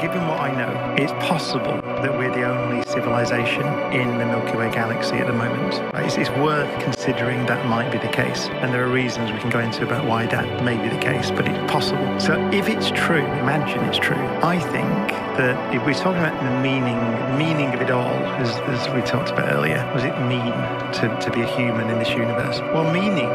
given what I know, it's possible that we're the only civilization in the Milky Way galaxy at the moment. Right? It's worth considering that might be the case. And there are reasons we can go into about why that may be the case, but it's possible. So if it's true, imagine it's true, I think that if we're talking about the meaning of it all, as we talked about earlier, what does it mean to be a human in this universe? Well, meaning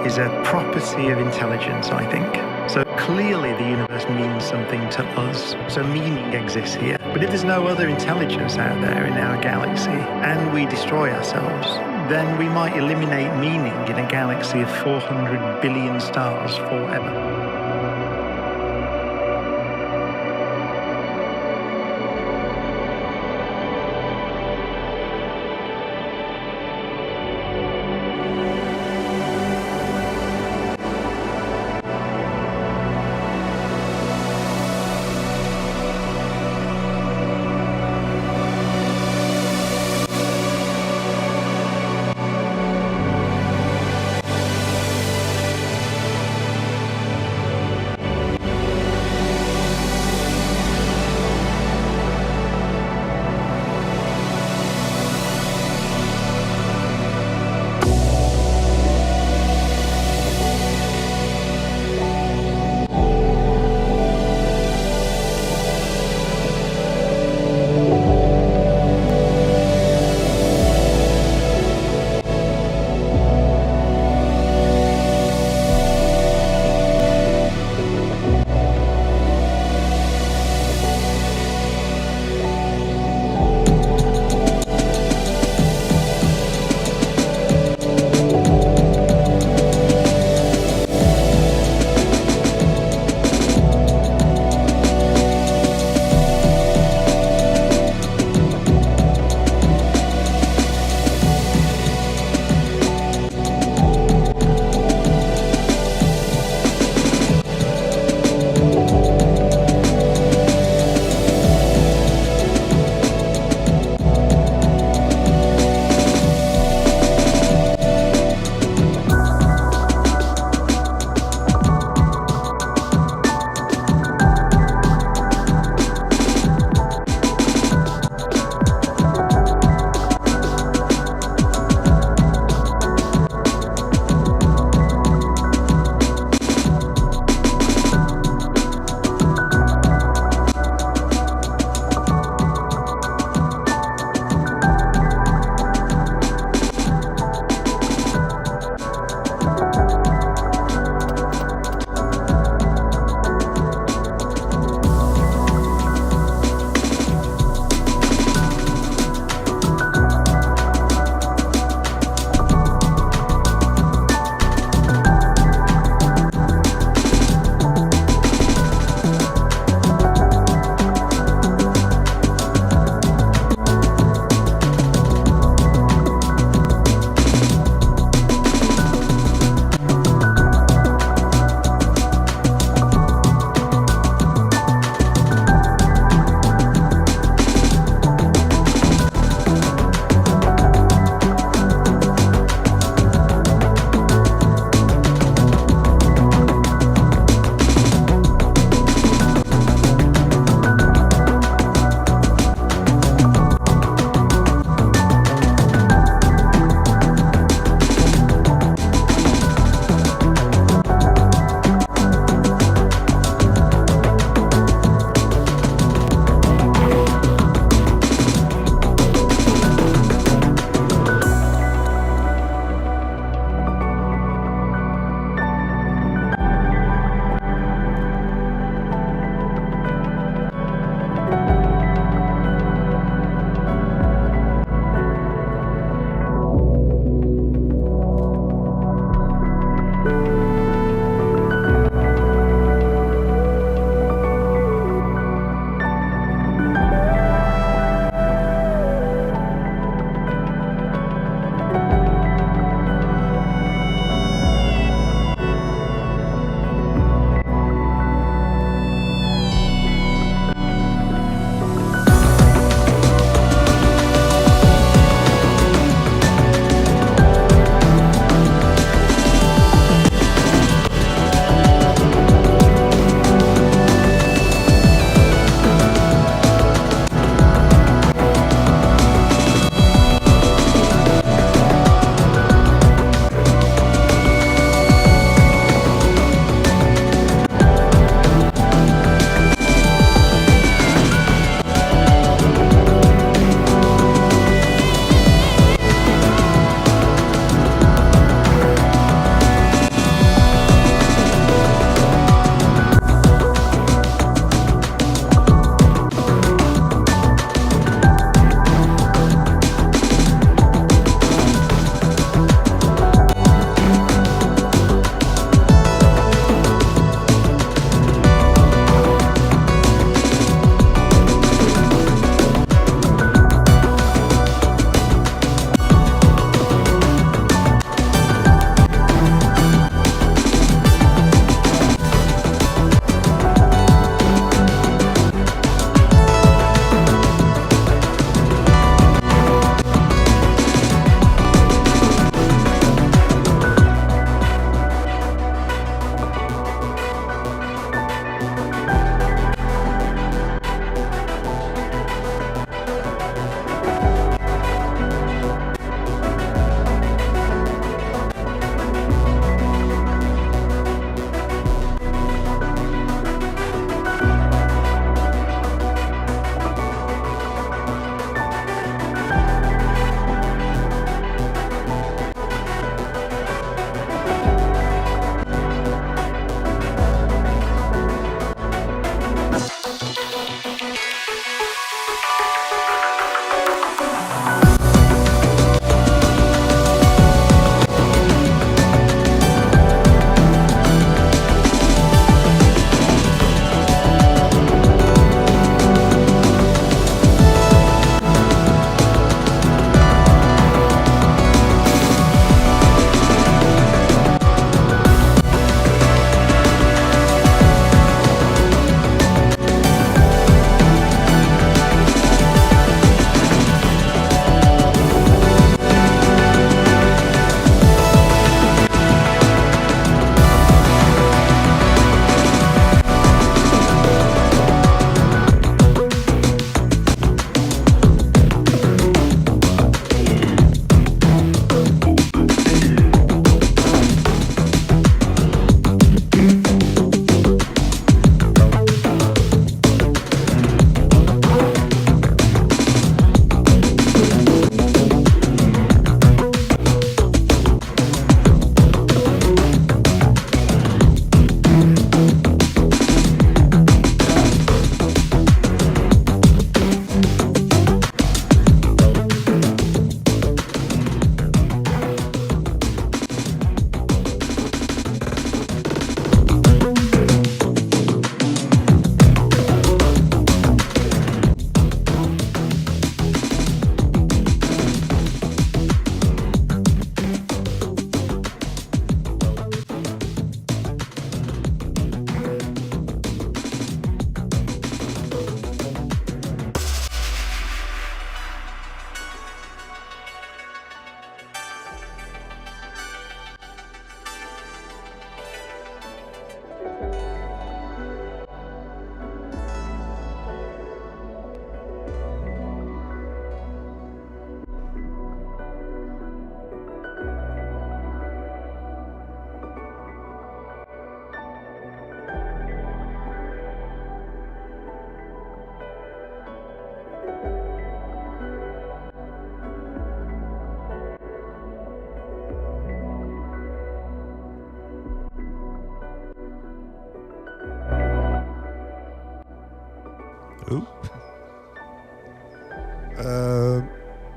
is a property of intelligence, I think. So clearly the universe means something to us. So meaning exists here. But if there's no other intelligence out there in our galaxy and we destroy ourselves, then we might eliminate meaning in a galaxy of 400 billion stars forever.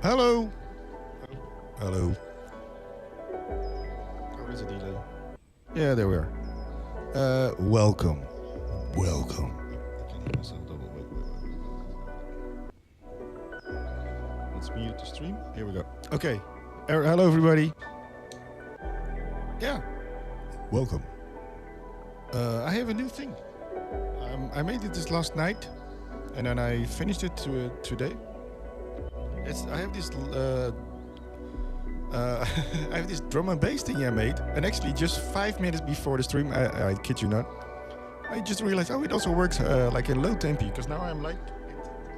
Hello. Hello. Oh, there's a delay. Yeah, there we are. Welcome. Welcome. I can hear myself double. Wait. Let's mute the stream. Here we go. Okay. Hello, everybody. Yeah. Welcome. I have a new thing. I made it this last night, and then I finished it today. I have this. I have this drum and bass thing I made, and actually just 5 minutes before the stream, I kid you not, I just realized, it also works like in low tempo, because now I'm like,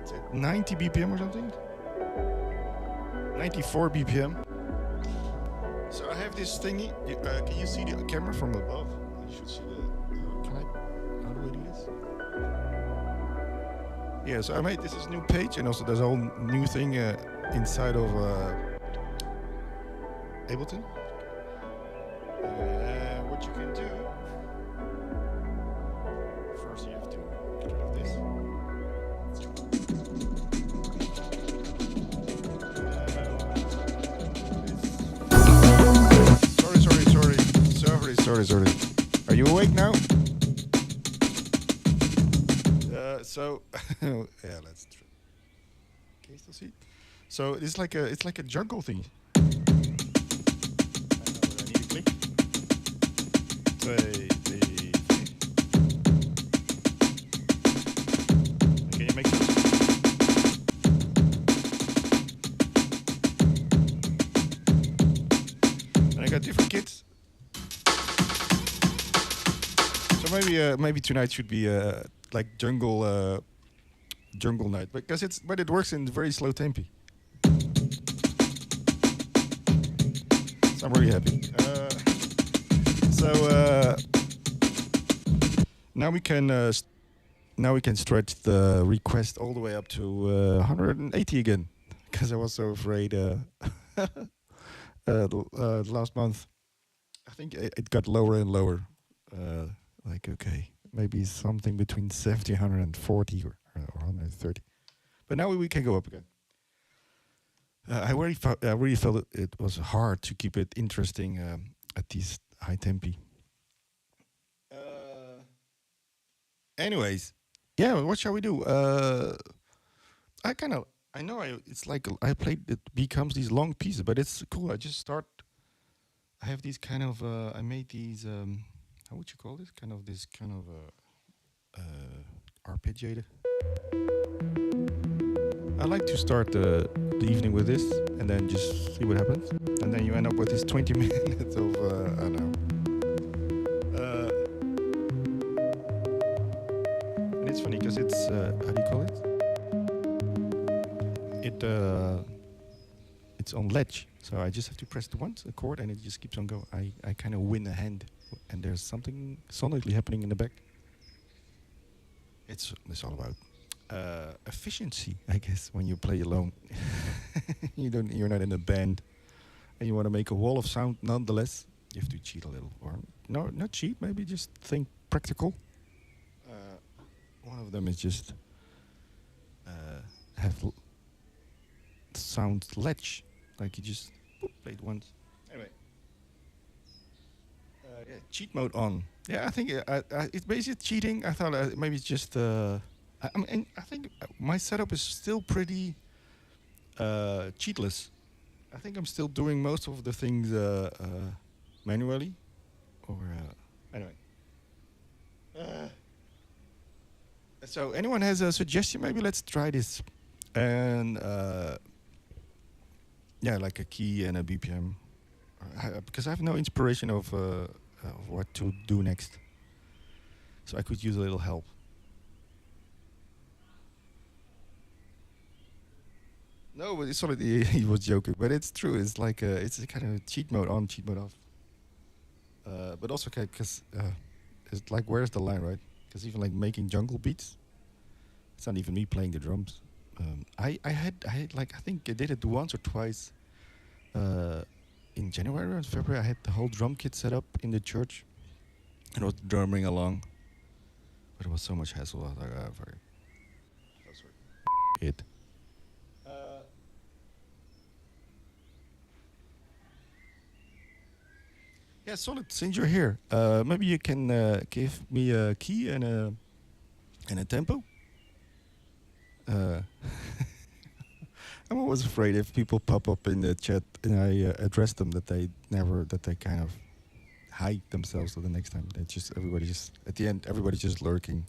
it's at 90 BPM or something, 94 BPM. So I have this thingy. Can you see the camera from above? You should see the. How do I do this? Yeah, so I made this new page, and also there's a whole new thing inside of Ableton. What you can do, first you have to get rid of this. Sorry. Are you awake now? So yeah, let's try. Can you still see? So it's like a jungle thing. I need a click. Can you make sense? And I got different kits. So maybe tonight should be like jungle night, because it works in very slow tempo. So I'm really happy. Now we can stretch the request all the way up to 180 again, because I was so afraid last month. I think it got lower and lower. Okay, maybe something between 70, 140 or 130. But now we can go up again. I really felt it was hard to keep it interesting at these high tempi. Anyways, yeah, what shall we do? It's like I played, it becomes these long pieces, but it's cool. I have these kind of, I made these, how would you call this? This kind of arpeggiator. I like to start the evening with this, and then just see what happens. And then you end up with this 20 minutes of, I don't know. And it's funny, because it's, how do you call it? It's on ledge. So I just have to press a chord, and it just keeps on going. I kind of win a hand, and there's something sonically happening in the back. It's all about efficiency, I guess, when you play alone. You're not in a band, and you want to make a wall of sound nonetheless. You have to cheat a little, or no, not cheat. Maybe just think practical. One of them is just have sound ledge, like you just play it once. Anyway, yeah, cheat mode on. Yeah, I think it's basically cheating. I thought maybe it's just. I think my setup is still pretty cheatless. I think I'm still doing most of the things manually, or anyway. So anyone has a suggestion? Maybe let's try this, and yeah, like a key and a BPM, because I have no inspiration of what to do next. So I could use a little help. No, but it's already, he was joking, but it's true. It's like it's a kind of cheat mode on, cheat mode off. But also, because it's like, where's the line, right? Because even like making jungle beats, it's not even me playing the drums. I had like, I think I did it once or twice. In January or February, I had the whole drum kit set up in the church, and I was drumming along. But it was so much hassle. I was like, oh, fuck it. Oh, sorry. It. Yeah, solid. Since you're here, maybe you can give me a key and a tempo. Uh, I'm always afraid if people pop up in the chat and I address them that they kind of hide themselves to the next time. They just everybody just at the end everybody's just lurking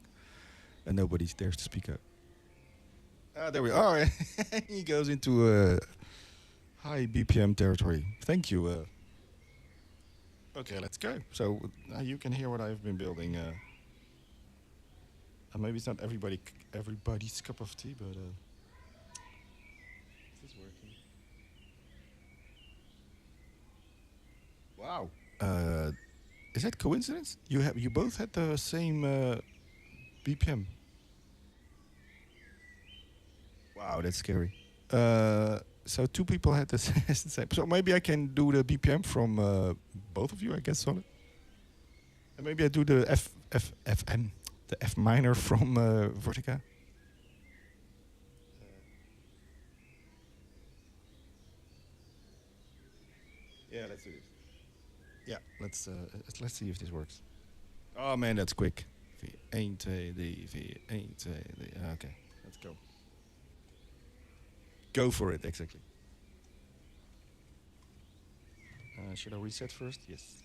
and nobody dares to speak up. Ah, there we are. He goes into high BPM territory. Thank you. Okay, let's go. So you can hear what I've been building. Maybe it's not everybody's cup of tea, but is this working? Wow. Is that coincidence? You both had the same BPM. Wow, that's scary. So two people had the same. So maybe I can do the BPM from both of you, I guess, Solid. And maybe I do the FM, the F minor from Vertica. Yeah, let's do this. Yeah, let's see if this works. Oh man, that's quick. V1, 2, 3, V1, 2, 3. Okay, let's go. Go for it, exactly. Should I reset first? Yes.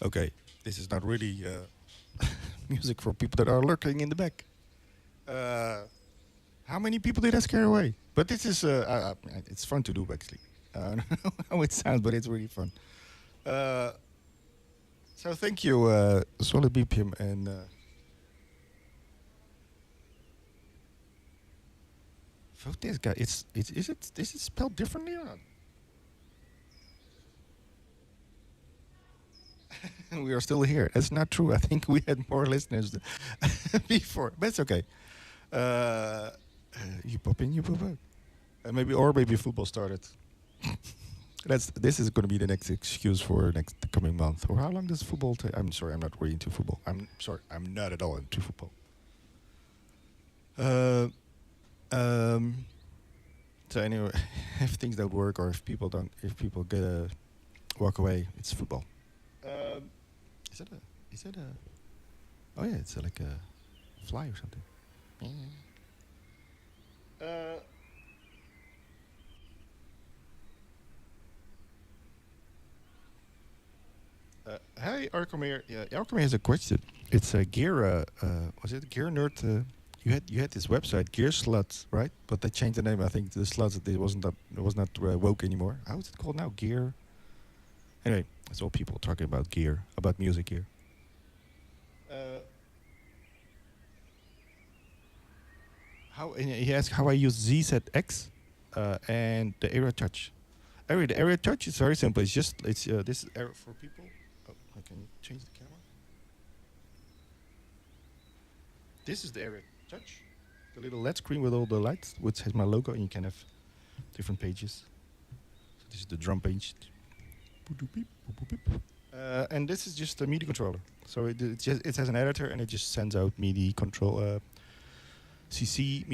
Okay, this is not really music for people that are lurking in the back. How many people did I scare away? But this is, it's fun to do actually. I don't know how it sounds, but it's really fun. Uh, so thank you, Solid BPM and vote this guy. Is it spelled differently or not? We are still here. That's not true. I think we had more listeners before, but it's okay. You pop in, you pop out. Maybe football started. This is going to be the next excuse for next the coming month. Or how long does football take? I'm sorry, I'm not really into football. I'm sorry, I'm not at all into football. Uh, um, so anyway, if things don't work or if people get a walk away, it's football. Um, is that a? Oh yeah, it's like a fly or something. Uh, Hi, Arkomir. Yeah, Arkomir has a question. It's a gear. Was it Gear Nerd? You had this website, Gear Sluts, right? But they changed the name. I think the Sluts. It was not woke anymore. How is it called now? Gear. Anyway, it's all people talking about gear, about music gear. Uh, he asked how I use ZZX and the Area Touch. The Area Touch is very simple. It's this is for people. Oh, I can change the camera. This is the Area Touch, the little LED screen with all the lights, which has my logo, and you can have different pages. So this is the drum page. And this is just a MIDI controller. So it has an editor, and it just sends out MIDI control. CC,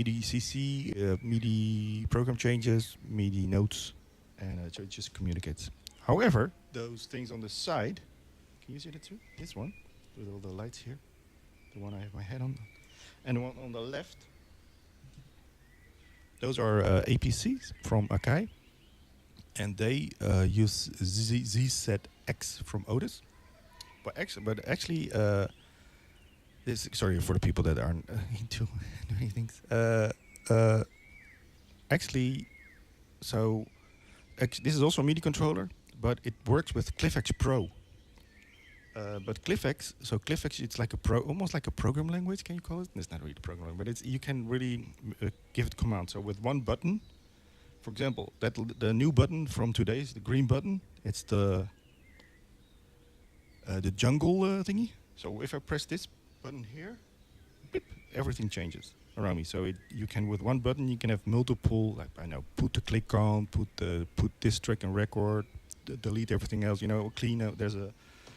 MIDI program changes, MIDI notes, and so it just communicates. However, those things on the side, can you see that too? This one, with all the lights here, the one I have my head on, and the one on the left, those are APCs from Akai, and they use ZZX from Otis. But actually, this, sorry for the people that aren't into doing things. Actually, so this is also a MIDI controller, but it works with CliffX Pro. But CliffX, it's like almost like a program language. Can you call it? It's not really a program language, but you can really give it commands. So with one button, for example, the new button from today is the green button. It's the jungle thingy. So if I press this button here, beep, everything changes around me. So you can, with one button, you can have multiple, like I know, put the click on, put this track and record, delete everything else. Clean out.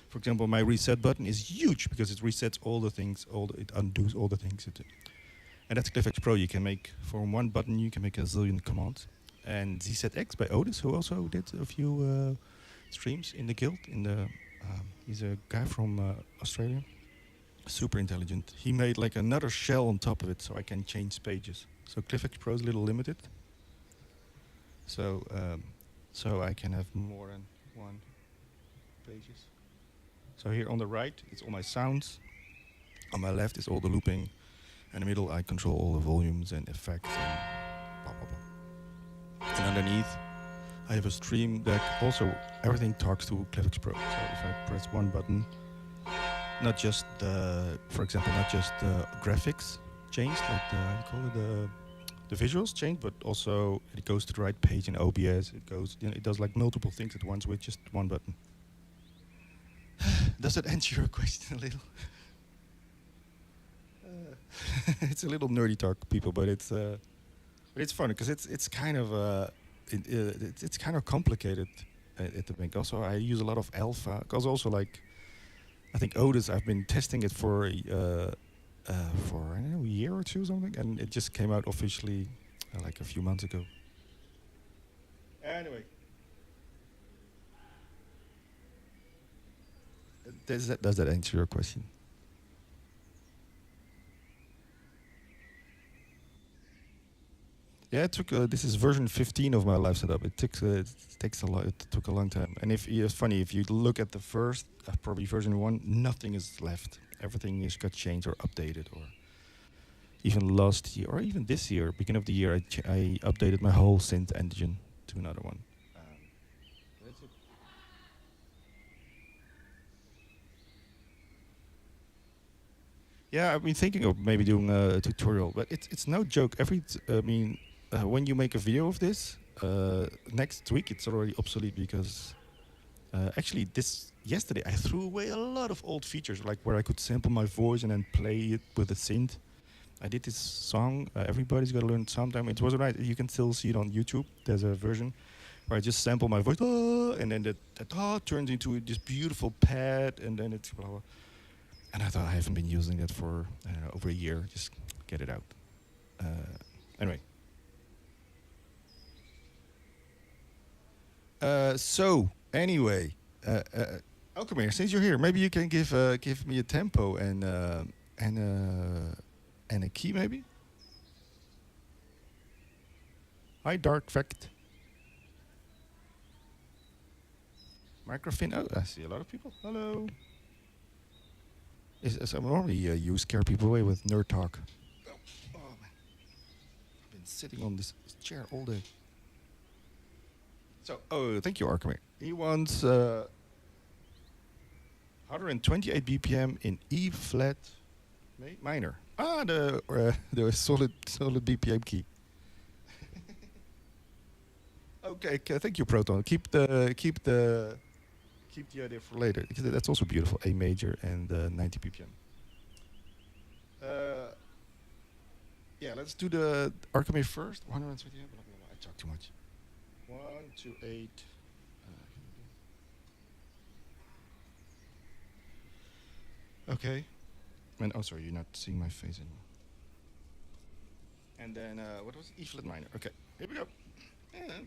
For example, my reset button is huge because it resets all the things, it undoes all the things. And that's CliffX Pro. You can make, from one button, you can make a zillion commands. And ZZX by Otis, who also did a few streams in the guild. He's a guy from Australia. Super intelligent. He made like another shell on top of it, so I can change pages. So CliffX Pro is a little limited. So I can have more than one pages. So here on the right, it's all my sounds. On my left is all the looping. In the middle, I control all the volumes and effects and blah, blah, blah. And underneath, I have a stream deck. Also, everything talks to CliffX Pro. So if I press one button, not just for example, not just the graphics change, like the visuals change, but also it goes to the right page in OBS. It does like multiple things at once with just one button. Does that answer your question a little? It's a little nerdy talk, people, but it's fun because it's kind of it's kind of complicated at the bank. Also, I use a lot of alpha because also like. I think Otis, I've been testing it for I don't know, a year or two or something, and it just came out officially like a few months ago. Anyway. Does that answer your question? Yeah, it took. This is version 15 of my live setup. It takes a lot. It took a long time. And if it's funny, if you look at the first, probably version 1, nothing is left. Everything is got changed or updated, or even last year, or even this year, beginning of the year, I updated my whole synth engine to another one. That's it. Yeah, I've been thinking of maybe doing a tutorial, but it's no joke. I mean, when you make a video of this, next week it's already obsolete because actually yesterday I threw away a lot of old features, like where I could sample my voice and then play it with a synth. I did this song. Everybody's got to learn sometime. It was alright. You can still see it on YouTube. There's a version where I just sample my voice, and then that turns into this beautiful pad, and then it's blah, blah. And I thought I haven't been using it for over a year. Just get it out. Anyway. Anyway, Alchemir, since you're here, maybe you can give me a tempo and a key, maybe. Hi, Dark Fact. Microphone. Oh, I see a lot of people. Hello. So normally you scare people away with nerd talk. Oh man, I've been sitting on this chair all day. So, thank you, Arkham. He wants 128 BPM in E flat minor. The solid BPM key. Okay, thank you, Proton. Keep the idea for later, because that's also beautiful. A major and 90 BPM. Yeah, let's do the Arkham first. 120. I talk too much. 1 to 8. Okay. And sorry, you're not seeing my face anymore. And then what was it? E flat minor. Okay, here we go. Yeah.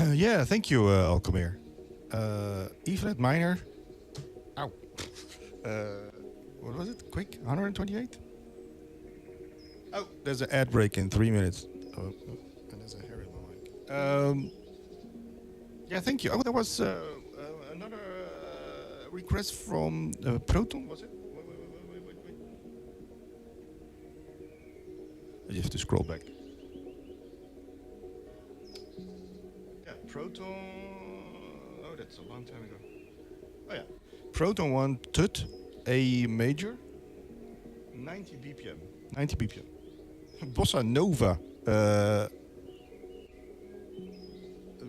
Yeah, thank you, Alcomir. E-flat minor. Ow. What was it? Quick? 128? Oh, there's an ad break in 3 minutes. Oh, and there's a hair in my mic. Yeah, thank you. Oh, there was another request from Proton, was it? Wait. You have to scroll back. Yeah, Proton. Oh, that's a long time ago. Oh yeah, Proton wanted a major, 90 BPM. 90 BPM. Bossa Nova.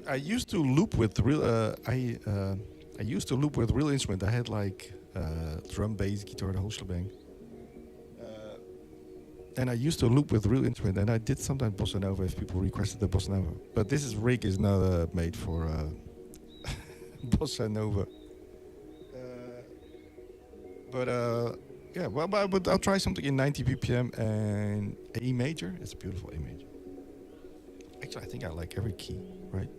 I used to loop with real. I used to loop with real instrument. I had like drum, bass, guitar, the whole shebang. And I used to loop with real instrument, and I did sometimes bossa nova if people requested the bossa nova. But this rig is not made for bossa nova. Yeah, well, but I'll try something in 90 BPM and A major. It's a beautiful A major. Actually, I think I like every key, right?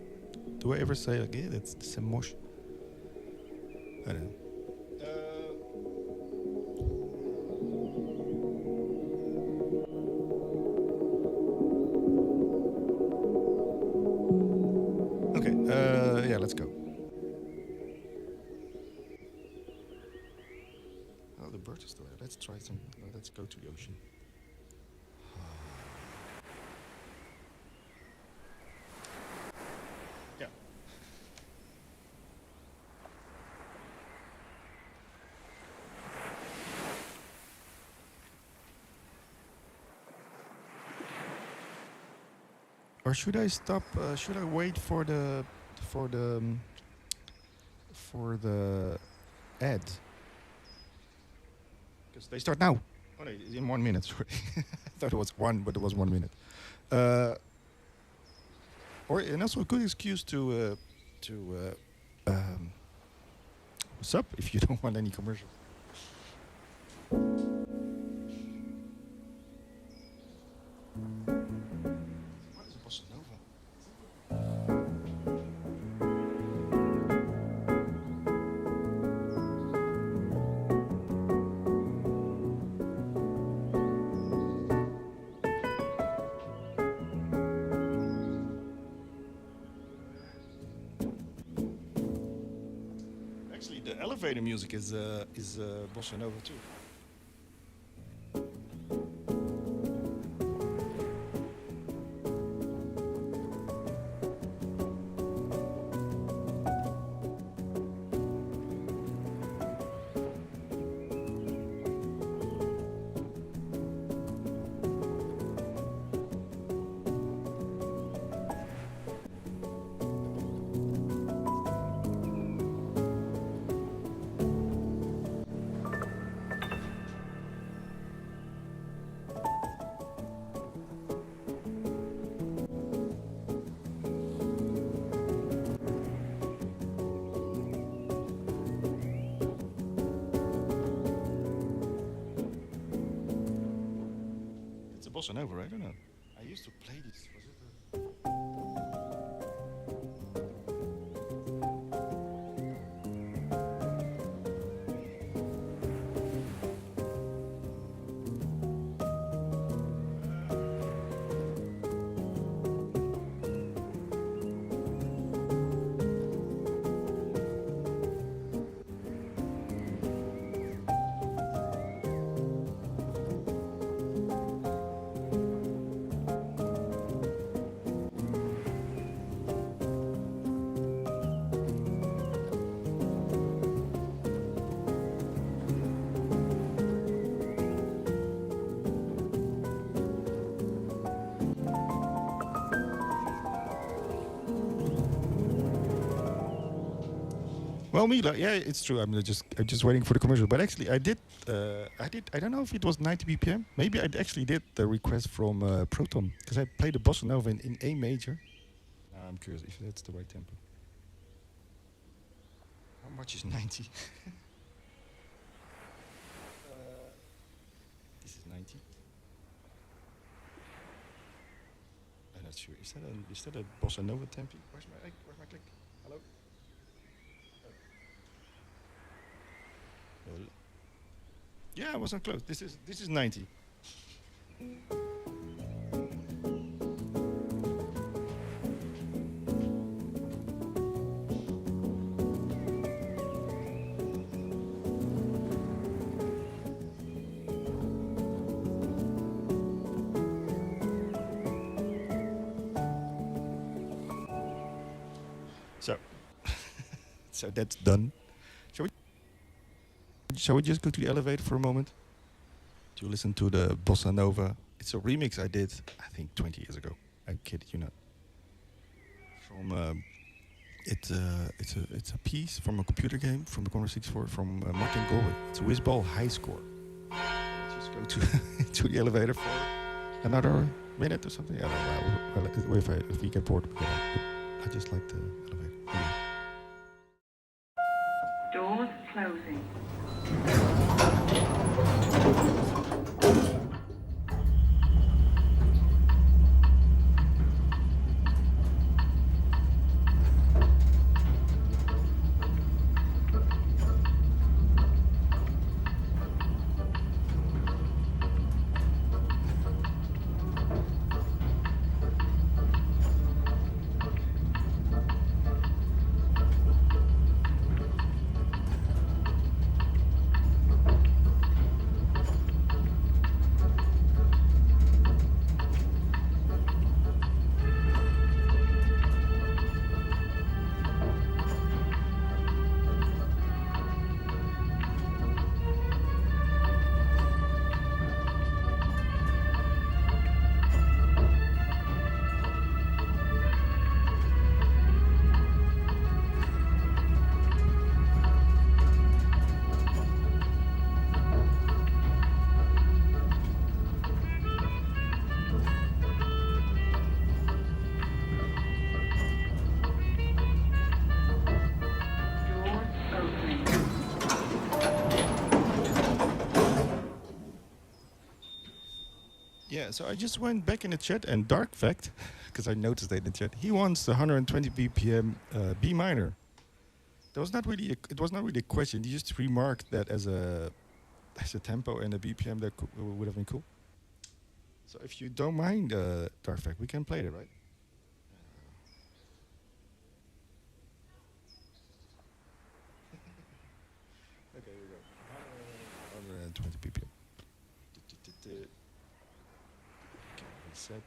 Do I ever say like, yeah, that's the mosh? I don't know. Okay, yeah, let's go. Oh, the bird is still there. Let's try some. Let's go to the ocean. Yeah. Or should I stop? Should I wait for the for the for the ad? Because they start now. Oh no, in 1 minute. Sorry, I thought it was one, but it was 1 minute. Or and also a good excuse to sub if you don't want any commercials. What is a bossa nova? Actually, the elevator music is bossa nova too. It's a bossa nova, right? I don't know. I used to play this. Was it? Well, Mila, yeah, it's true. I'm just waiting for the commercial. But actually, I did. I don't know if it was 90 BPM. Maybe I actually did the request from Proton because I played the bossa nova in A major. I'm curious if that's the right tempo. How much is 90? This is 90. I'm not sure. Is that a bossa nova tempo? Where's my? Hello? Hello? Yeah, I wasn't close. This is 90. So, so that's done. Shall we just go to the elevator for a moment to listen to the bossa nova? It's a remix I did, I think, 20 years ago. I kid you not. From it's a piece from a computer game from the Corner 64 from Martin Goldwyn. It's a whizball high score. Let's just go to to the elevator for another minute or something. I don't know. Well, if we get bored, we get out. But I just like the elevator. Anyway. Doors closing. Doors opening. Yeah, so I just went back in the chat and Dark Fact, because I noticed that in the chat, he wants the 120 BPM B minor. That was not really it was not really a question. He just remarked that as a tempo and a BPM that would have been cool. So if you don't mind, Dark Fact, we can play it, right? Okay, here we go. 120 BPM. Okay, reset.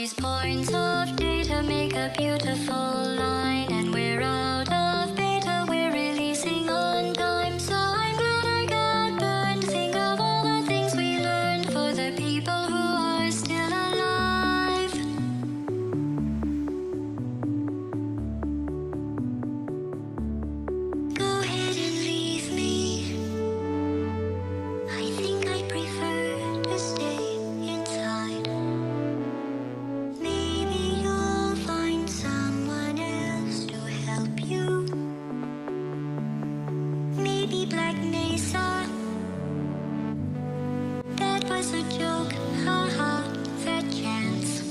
these points of data make a beautiful line, and we're out of beta, we're releasing on time. So I'm glad I got burned. Think of all the things we learned for the people who are still alive. Go ahead and leave me. I think I prefer to stay inside. Maybe you'll find someone else to help you. Maybe Black Mesa. That was a joke, haha, that chance.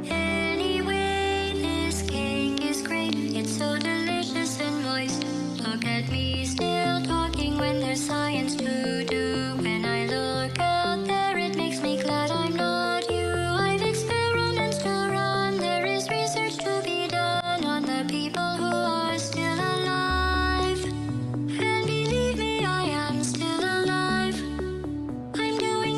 Anyway, this cake is great. It's so delicious and moist. Look at me still talking when there's science to do. When I look out there, it makes me glad I'm not you. I've experiments to run. There is research to be done on the people who are still alive. And believe me, I am still alive. I'm doing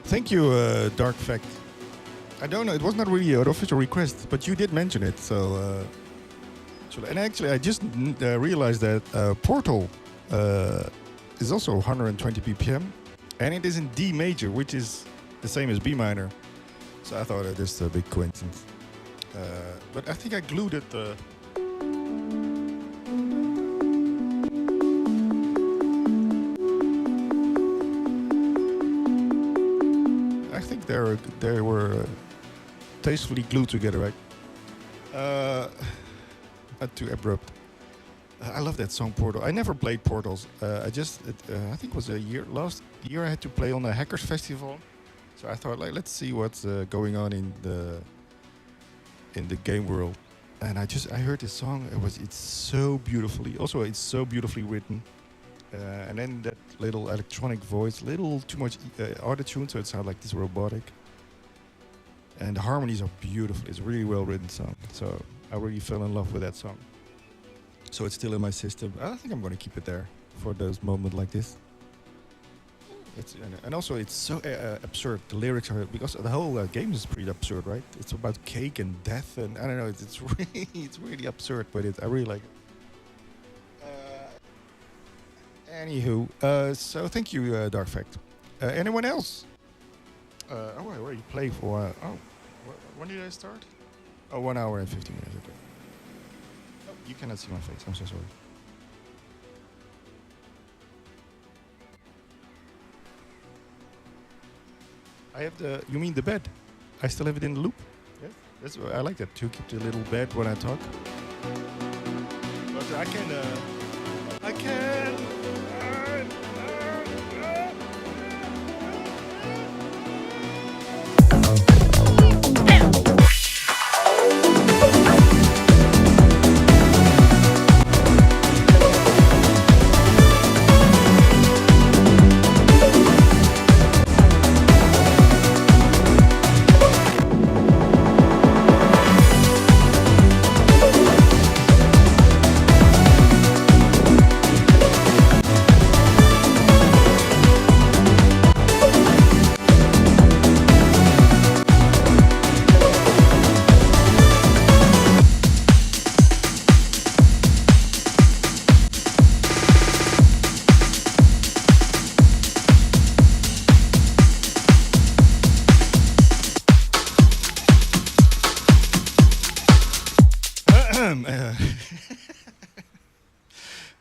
Thank you, Dark Fact. I don't know, it was not really an official request, but you did mention it, so... and actually, I just realized that Portal is also 120 BPM, and it is in D major, which is the same as B minor. So I thought it was a big coincidence. But I think I glued it... I think they were tastefully glued together, right? Not too abrupt. I love that song, Portal. I never played Portals. I think it was last year I had to play on a Hackers Festival. So I thought, like, let's see what's going on in the game world. And I heard this song. It's so beautifully written. And then that little electronic voice, little too much auto-tune, so it sounds like this robotic. And the harmonies are beautiful. It's a really well written song. So I really fell in love with that song. So it's still in my system. I think I'm going to keep it there for those moments like this. And also it's so absurd. The lyrics are, because the whole game is pretty absurd, right? It's about cake and death, and I don't know. It's really absurd, but I really like it. Anywho, so thank you, Dark Fact. Anyone else? I already played for. When did I start? 1 hour and 15 minutes. Okay. Oh, you cannot see my face. I'm so sorry. I have the. You mean the bed? I still have it in the loop. Yes. I like that to keep the little bed when I talk. But I can.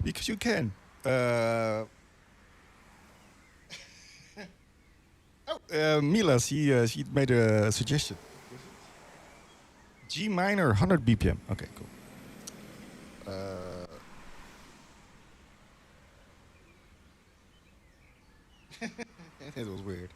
Because you can. Mila, she made a suggestion. G minor, 100 BPM. Okay, cool. It was weird.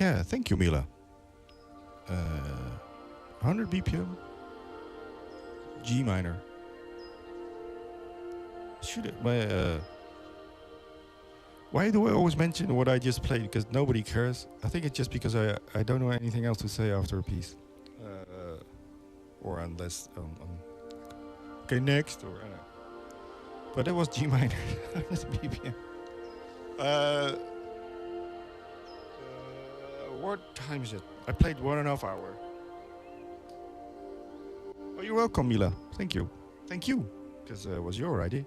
Yeah, thank you, Mila. 100 BPM. G minor. Why do I always mention what I just played? Because nobody cares. I think it's just because I don't know anything else to say after a piece. Or unless... okay, next. Or but that was G minor. That's BPM. What time is it? I played 1.5 hours. Oh, you're welcome, Mila. Thank you. Thank you. Because it was your idea.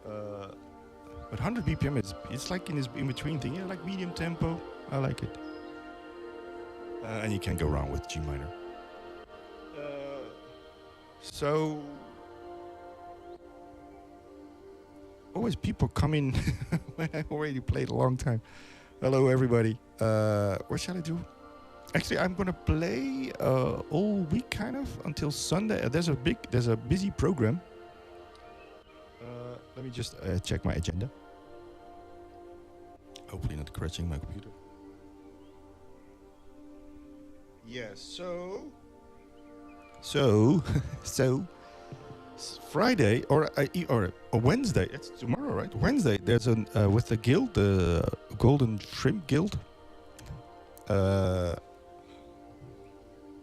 But 100 BPM it's like in between thing. Yeah, like medium tempo. I like it. And you can't go wrong with G minor. So always people come in when I already played a long time. Hello everybody. What shall I do? Actually, I'm gonna play all week kind of until Sunday. There's a busy program. Let me just check my agenda. Hopefully not crashing my computer. Yeah, so Friday or Wednesday. It's tomorrow, right? Wednesday. There's with the guild, the Golden Shrimp Guild.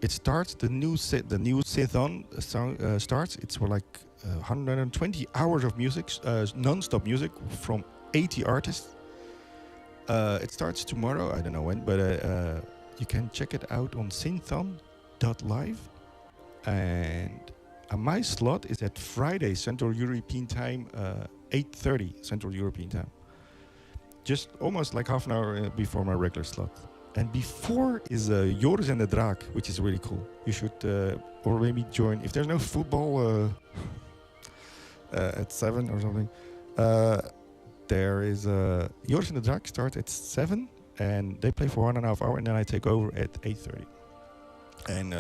It starts. The new Sithon starts. It's for like 120 hours of music, non-stop music from 80 artists. It starts tomorrow. I don't know when, but you can check it out on synthon.live. And my slot is at Friday Central European Time, 8:30 Central European Time. Just almost like half an hour before my regular slot. And before is Joris and the Draak, which is really cool. You should or maybe join. If there's no football at 7 or something, there is Joris and the Draak start at 7, and they play for 1.5 hours, and then I take over at 8:30. And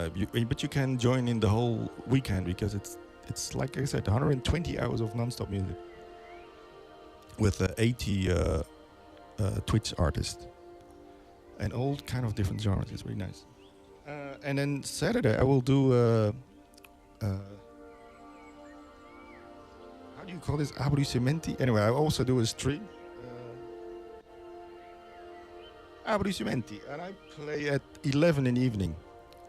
but you can join in the whole weekend because it's like I said, 120 hours of non-stop music with 80 Twitch artists and all kind of different genres. It's really nice. And then Saturday I will do how do you call this? Abrucimenti. Anyway, I also do a stream. Abrucimenti, and I play at 11 in the evening.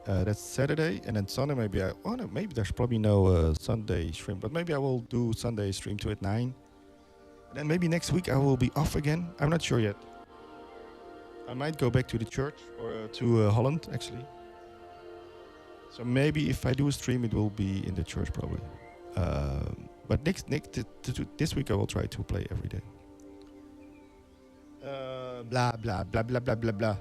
That's Saturday, and then Sunday maybe maybe there's probably no Sunday stream, but maybe I will do Sunday stream 2 at 9. And then maybe next week I will be off again. I'm not sure yet. I might go back to the church or to Holland actually. So maybe if I do a stream, it will be in the church probably. But this week I will try to play every day. Blah blah blah blah blah blah blah.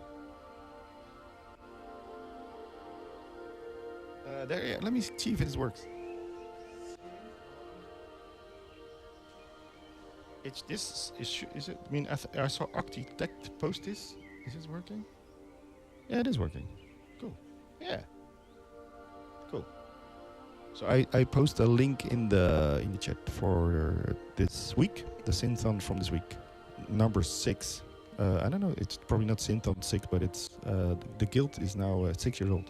There, let me see if it works. It's this is it? I mean, I saw Architect post this. Is this working? Yeah, it is working. Cool. Yeah. Cool. So I post a link in the chat for this week, the Synthon from this week, number 6. I don't know. It's probably not Synthon 6, but it's the guild is now 6 years old.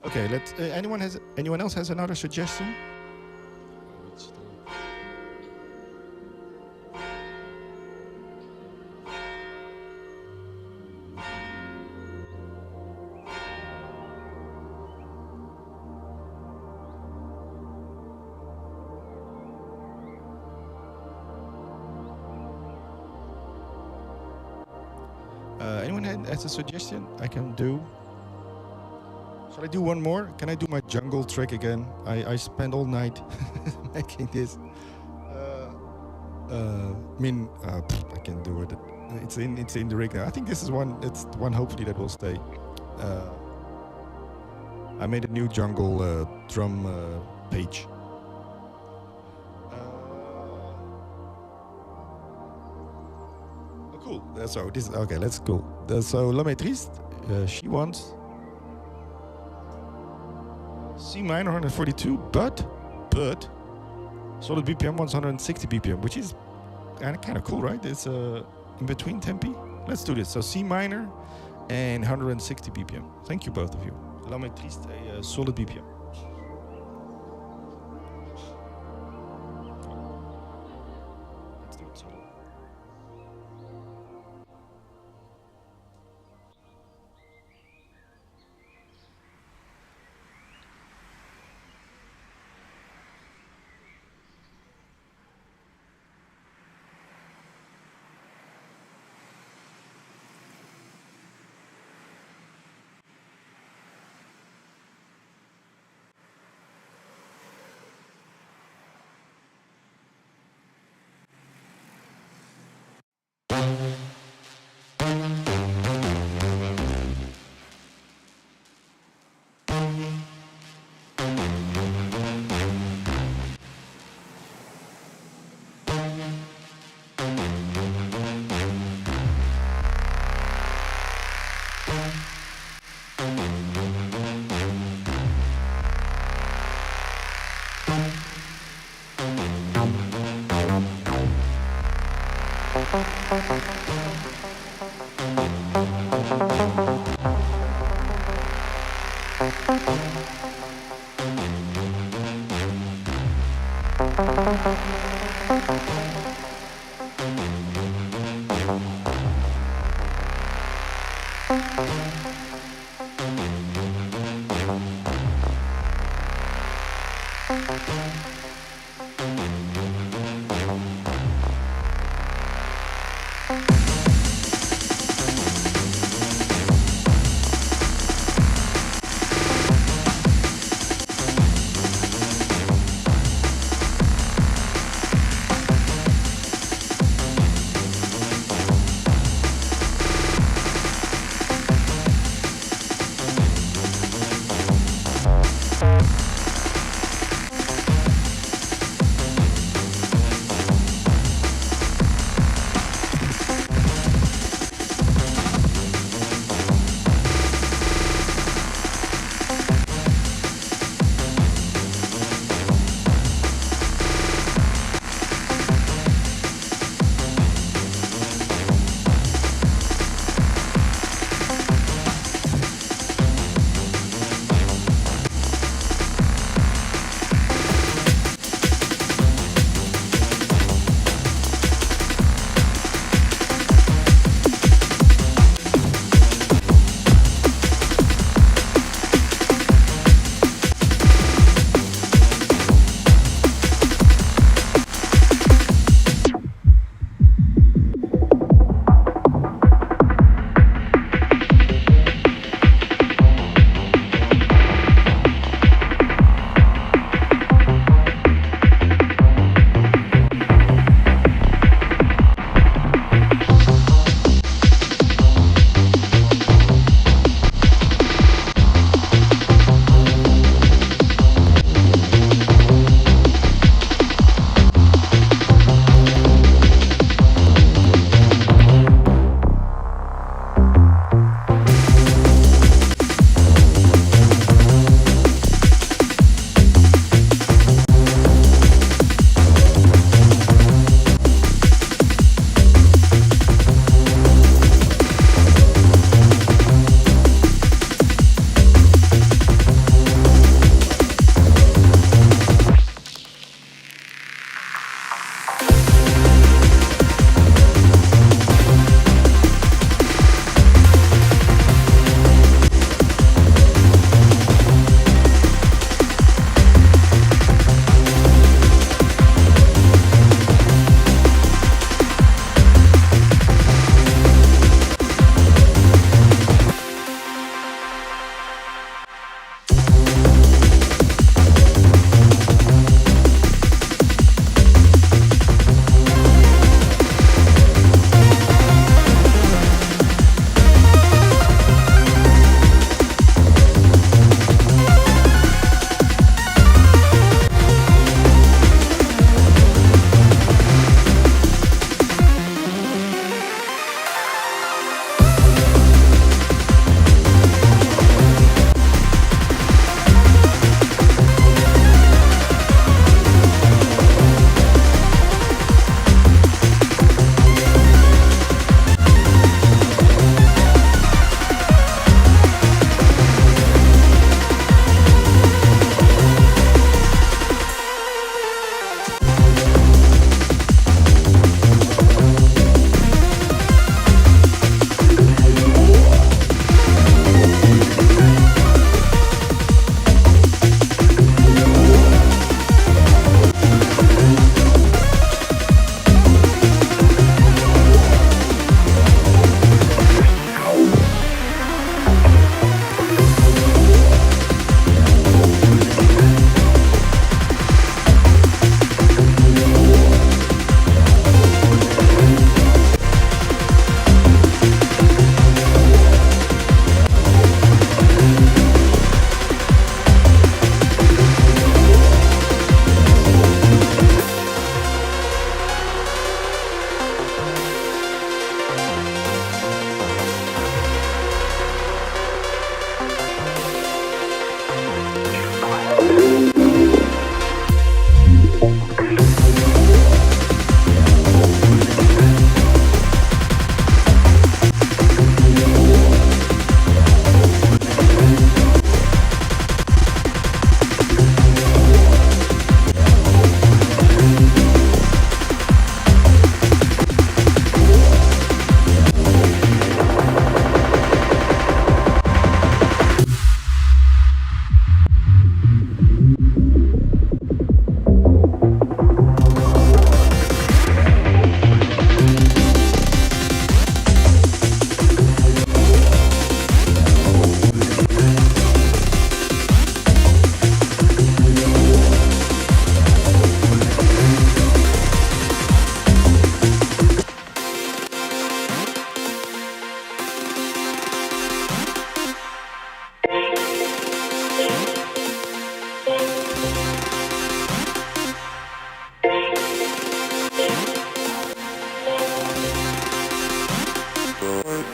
Okay, let's. Anyone else has another suggestion? Anyone has a suggestion I can do? Shall I do one more? Can I do my jungle trick again? I spent all night making this. I can do it. It's in the rig now. I think this is one. It's one. Hopefully that will stay. I made a new jungle drum page. Cool. So this is okay. Let's go. So La Maîtrise, she wants C minor 142, but solid BPM wants 160 BPM, which is kind of cool, right? It's in between tempi. Let's do this. So C minor and 160 BPM. Thank you, both of you. La maîtrise a solid BPM. Let's do it solo.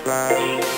Bye.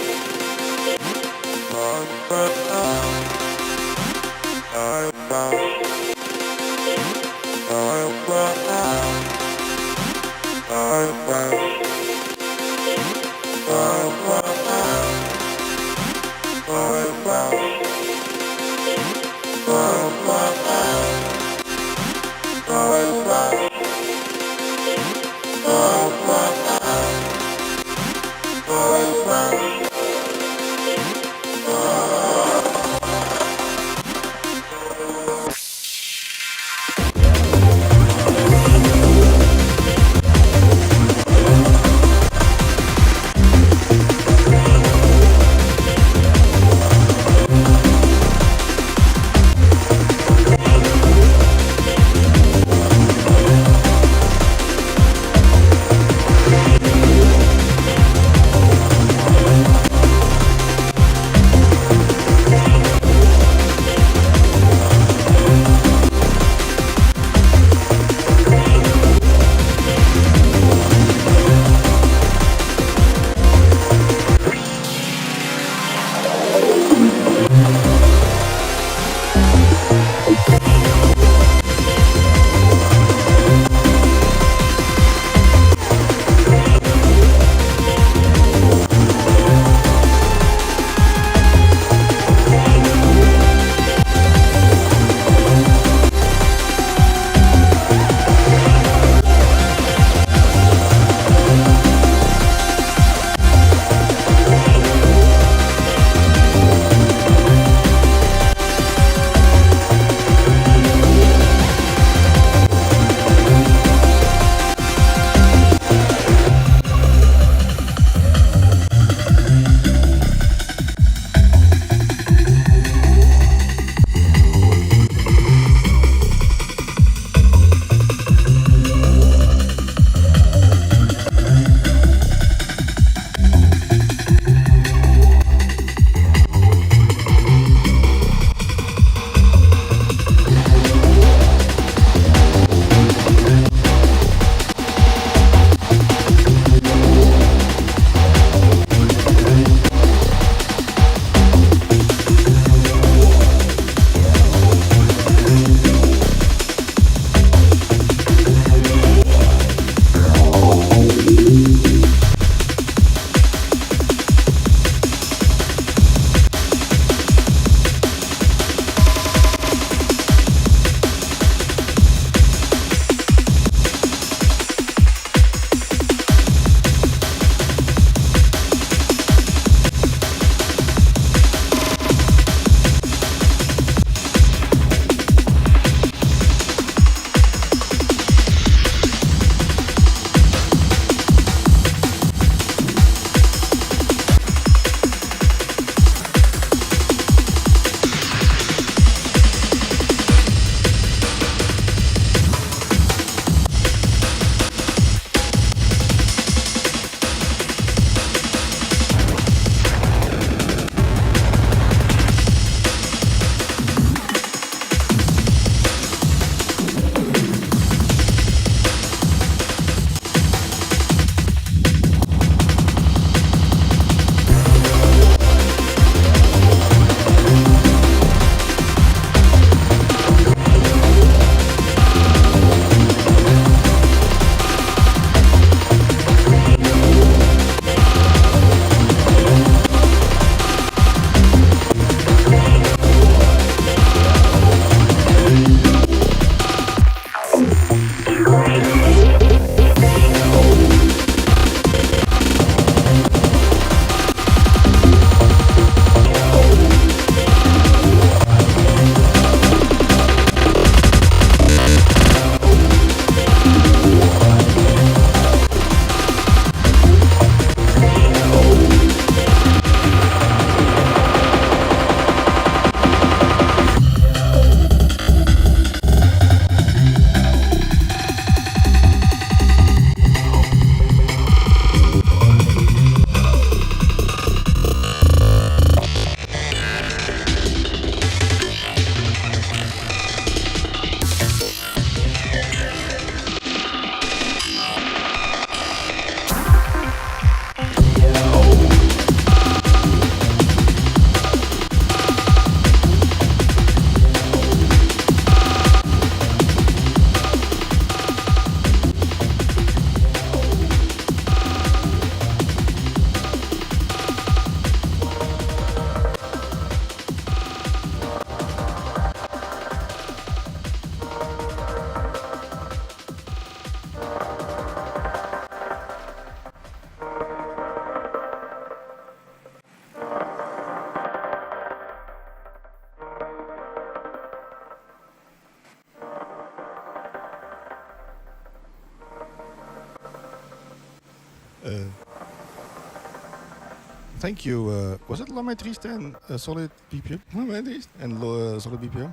thank you. Was it La Maîtrise and Solid BPM? La Maîtrise and Solid BPM.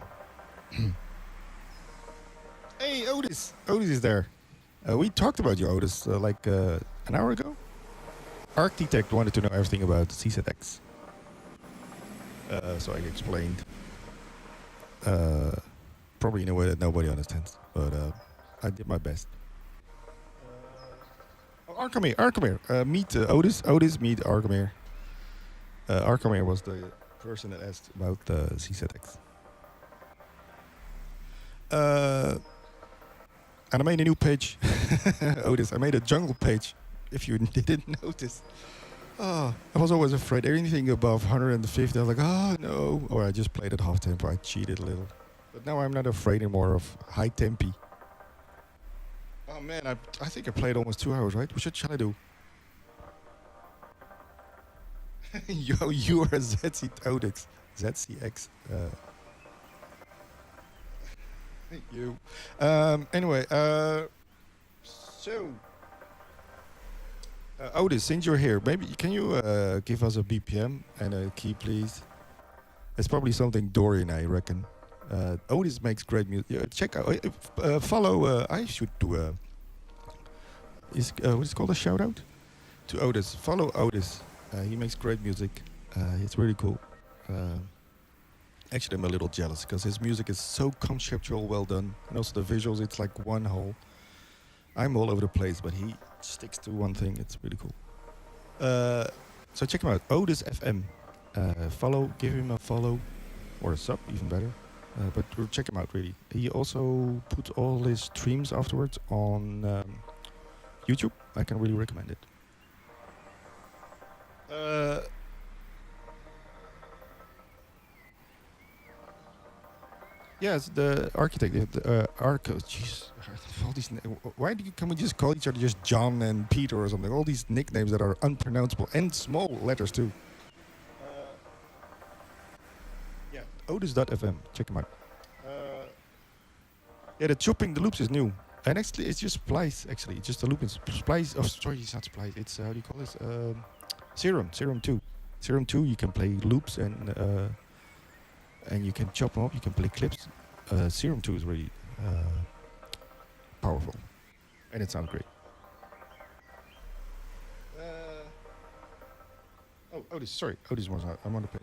Hey, Otis. Otis is there. We talked about you, Otis, like an hour ago. Architect wanted to know everything about CZX. So I explained. Probably in a way that nobody understands, but I did my best. Arkamir. Meet Otis. Otis, meet Arkamir. Arkamir was the person that asked about CZX. And I made a new page. Otis, I made a jungle page, if you didn't notice. Oh, I was always afraid. Anything above 150, I was like, oh no. Or I just played at half tempo. I cheated a little. But now I'm not afraid anymore of high tempi. Oh man, I think I played almost 2 hours, right? What shall I do? Yo, you are ZC Otis. ZCX. Thank you. Anyway, so Otis, since you're here, maybe can you give us a BPM and a key, please? It's probably something Dorian, I reckon. Otis makes great music. Check out, follow. I should do a. What's it called? A shout out to Otis. Follow Otis. He makes great music. It's really cool. Actually, I'm a little jealous because his music is so conceptual, well done, and also the visuals. It's like one whole. I'm all over the place, but he sticks to one thing. It's really cool. So check him out, Otis FM. Follow, give him a follow, or a sub, even better. But check him out, really. He also put all his streams afterwards on YouTube. I can really recommend it. Yes, the architect, jeez, all these. Why can we just call each other just John and Peter or something? All these nicknames that are unpronounceable and small letters too. Yeah, Otis.fm. Check him out. Yeah, the chopping the loops is new, and actually it's just splice. Actually, it's just a loop in splice. Oh, sorry, it's not splice. It's how do you call this? Serum 2. Serum 2. You can play loops and you can chop them up, you can play clips. Serum 2 is really powerful. And it sounds great. Otis was out. I'm on the page.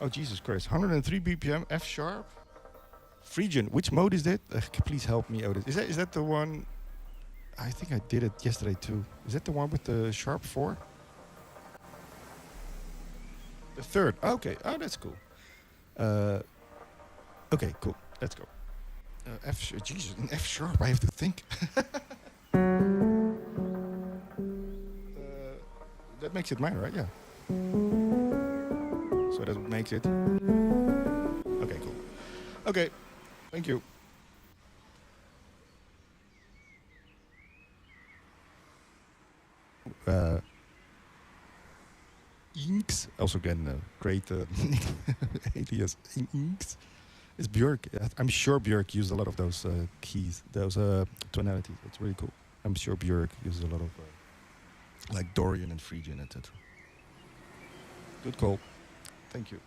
Oh, Jesus Christ. 103 BPM, F sharp. Phrygian. Which mode is that? Please help me, Otis. Is that the one? I think I did it yesterday too. Is that the one with the sharp 4? The third. Okay. Oh, that's cool. Okay, cool. Let's go. Jesus, an F sharp. I have to think. That makes it minor, right? Yeah. So that makes it. Okay, cool. Okay, thank you. Inks, also again great alias Inks. It's Björk. I'm sure Björk used a lot of those keys, those tonalities. It's really cool. I'm sure Björk uses a lot of like Dorian and Phrygian, etc. Good call. Thank you.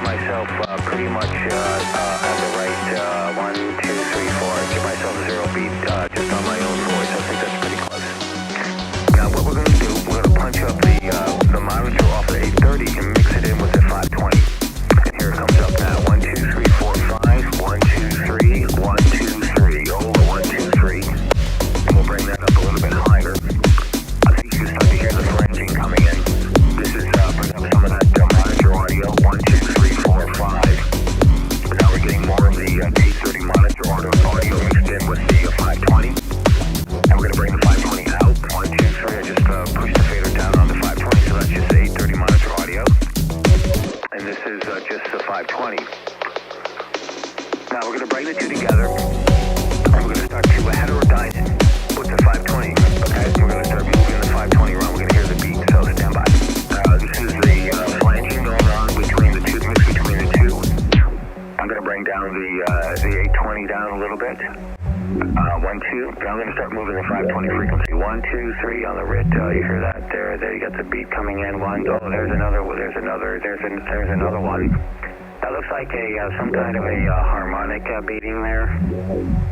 myself pretty much at the right 1, 2, 3, 4. Give myself 0 beat just on my own voice. I think that's pretty close. Now what we're going to do, we're going to punch up the monitor off at 830 and mix it in with the 520. And here it comes up now. 1, 2, 3, 4, 5. 1, 2, 3. 1, 2, 3. Hold the 1, 2, 3. And we'll bring that up a little bit higher. I think you can start to hear the pharyngeal coming in. This is bring up some of that monitor audio. 1, 2, 3, 4, 5. But now we're getting more of the 830 monitor audio mixed in with the 520. And we're going to bring the 520 out. 1, 2, 3. I just pushed the fader down on the 520, so that's just the 830 monitor audio. And this is just the 520. Now we're going to bring the two together. And we're going to start to heterodyne it with the 520. Okay? We're going to start moving the 520 around. We're going to hear the beat, so stand by. This is the flanging going on between the two, mix between the two. I'm going to bring down the 820 down a little bit. 1, 2. Now I'm going to start moving the 520 frequency. 1, 2, 3 on the RIT. You hear that? There you got the beat coming in. 1. Oh, there's another one. That looks like some kind of a harmonic beating there,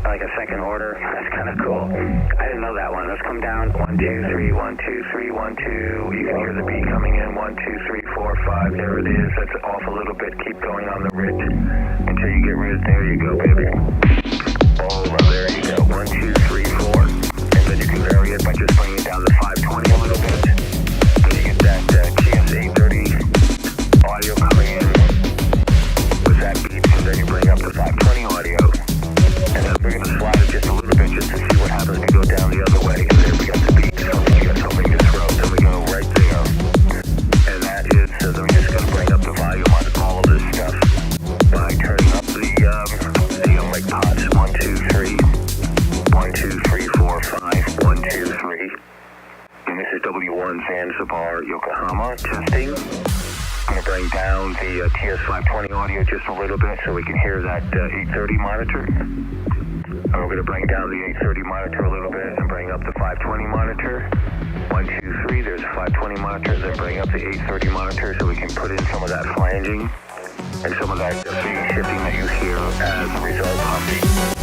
like a second order. That's kind of cool. I didn't know that one. Let's come down. 1, 2, 3, 1, 2, 3, 1, 2. You can hear the beat coming in. 1, 2, 3, 4, 5. There it is. That's off a little bit. Keep going on the RIT until you get rid. There you go, baby. Oh, well, there you go. 1, 2, 3, 4. And then you can vary it by just bringing down the 520 a little bit. And you get that TS830 audio coming in with that beat. And then you bring up the 520 audio. And then we're going to slide it just a little bit just to see what happens when we go down the other way. And there we got the beat. So you got something in your throat. Then we go right there. And that is, so then we're just going to bring up the volume on all of this stuff by turning up the mic pods. 1, 2, 3. 1, 2, 3, 4, 5. 1, 2, 3. And this is W1 Zanzibar, Yokohama, testing. I'm going to bring down the TS520 audio just a little bit so we can hear that 830 monitor. And we're going to bring down the 830 monitor a little bit and bring up the 520 monitor. 1, 2, 3, there's a 520 monitor, then bring up the 830 monitor so we can put in some of that flanging and some of that phase shifting that you hear as a result of the...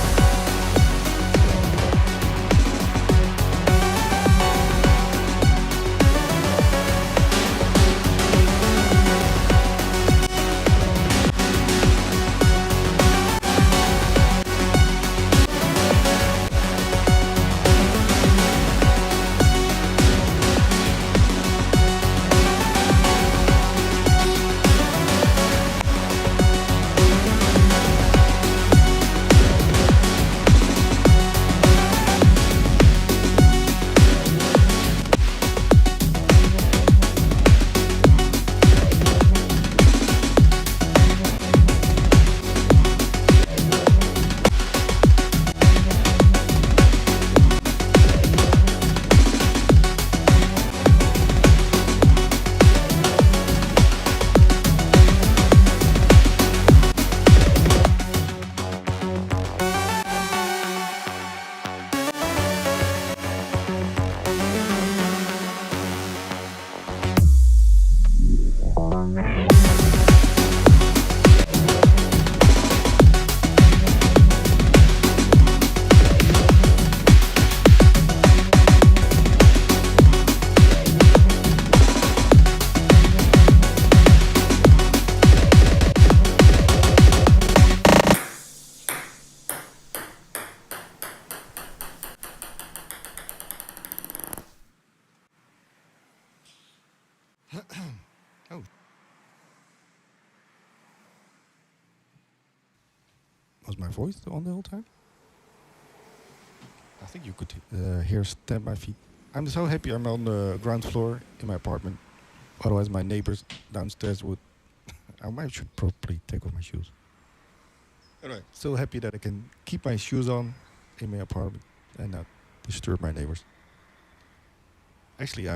Oh. Was my voice on the whole time? I think you could hear Stamp My Feet. I'm so happy I'm on the ground floor in my apartment. Otherwise my neighbors downstairs would... I should probably take off my shoes. Anyway, so happy that I can keep my shoes on in my apartment and not disturb my neighbors. Actually,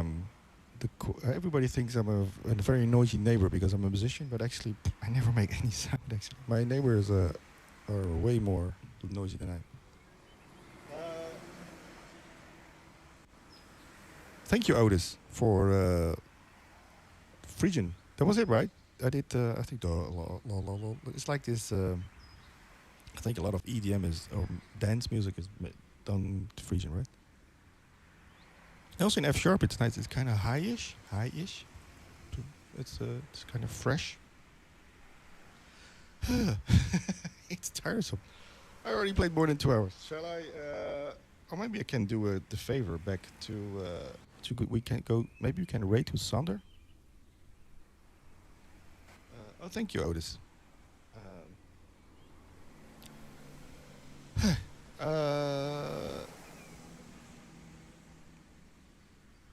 everybody thinks I'm a very noisy neighbor because I'm a musician, but actually, I never make any sound. Actually, my neighbors are way more noisy than I am. Thank you, Otis, for Phrygian. That was it, right? I did. I think it's like this. I think a lot of EDM is or dance music is done to Frisian, right? Also in F sharp, it's nice. It's kind of high-ish. It's kind of fresh. It's tiresome. I already played more than 2 hours. Shall I? Or maybe I can do the favor back to. We can go. Maybe we can rate to Sander. Oh, thank you, Otis.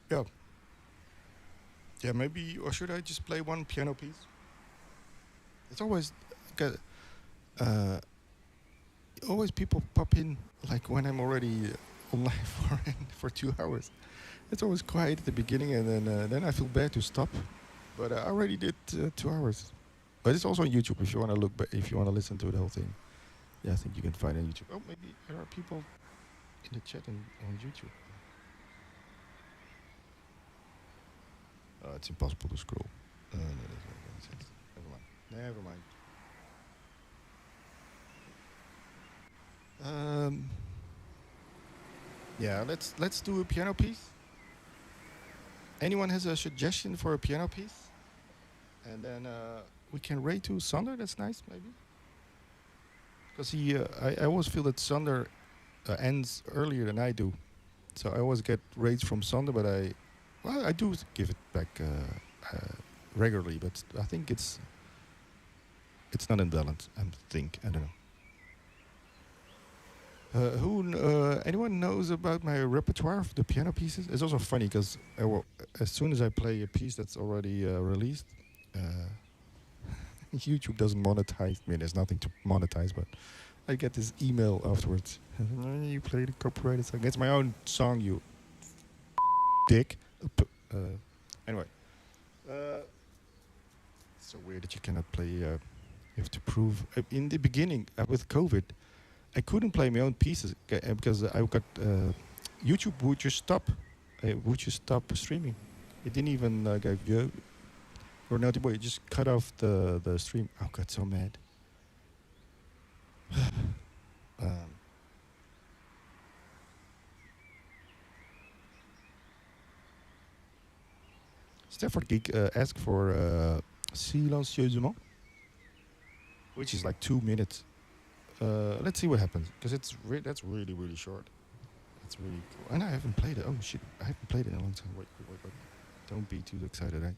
Yeah. Yeah, maybe, or should I just play one piano piece? It's always, uh, always people pop in like when I'm already online for 2 hours. It's always quiet at the beginning, and then I feel bad to stop. But I already did 2 hours. But it's also on YouTube if you want to look. If you want to listen to the whole thing, yeah, I think you can find it on YouTube. Oh, maybe there are people in the chat on YouTube. It's impossible to scroll. No, never mind. Never mind. Yeah, let's do a piano piece. Anyone has a suggestion for a piano piece? And then we can rate to Sander. That's nice, maybe. Because I always feel that Sander ends earlier than I do, so I always get rates from Sander, but I do give it back regularly. But I think it's not in balance. I don't know. Anyone knows about my repertoire of the piano pieces? It's also funny because as soon as I play a piece that's already released, YouTube doesn't monetize. I mean, there's nothing to monetize, but I get this email afterwards. You played a copyrighted song. It's my own song, you dick. Anyway, it's so weird that you cannot play. You have to prove. In the beginning, with COVID, I couldn't play my own pieces because I got YouTube would just stop. Would just stop streaming. It didn't even give you or naughty boy. It just cut off the stream. I got so mad. Stafford Geek asked for silencieusement, which is like 2 minutes. Let's see what happens, because that's really, really short. It's really cool. And I haven't played it. Oh shit, I haven't played it in a long time. Wait. Don't be too excited, eh?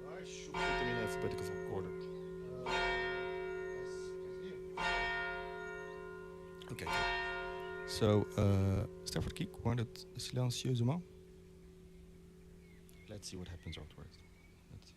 I should put them in alphabetical order. Okay. So, Stafford Geek wanted silencieusement. Let's see what happens afterwards. Let's see.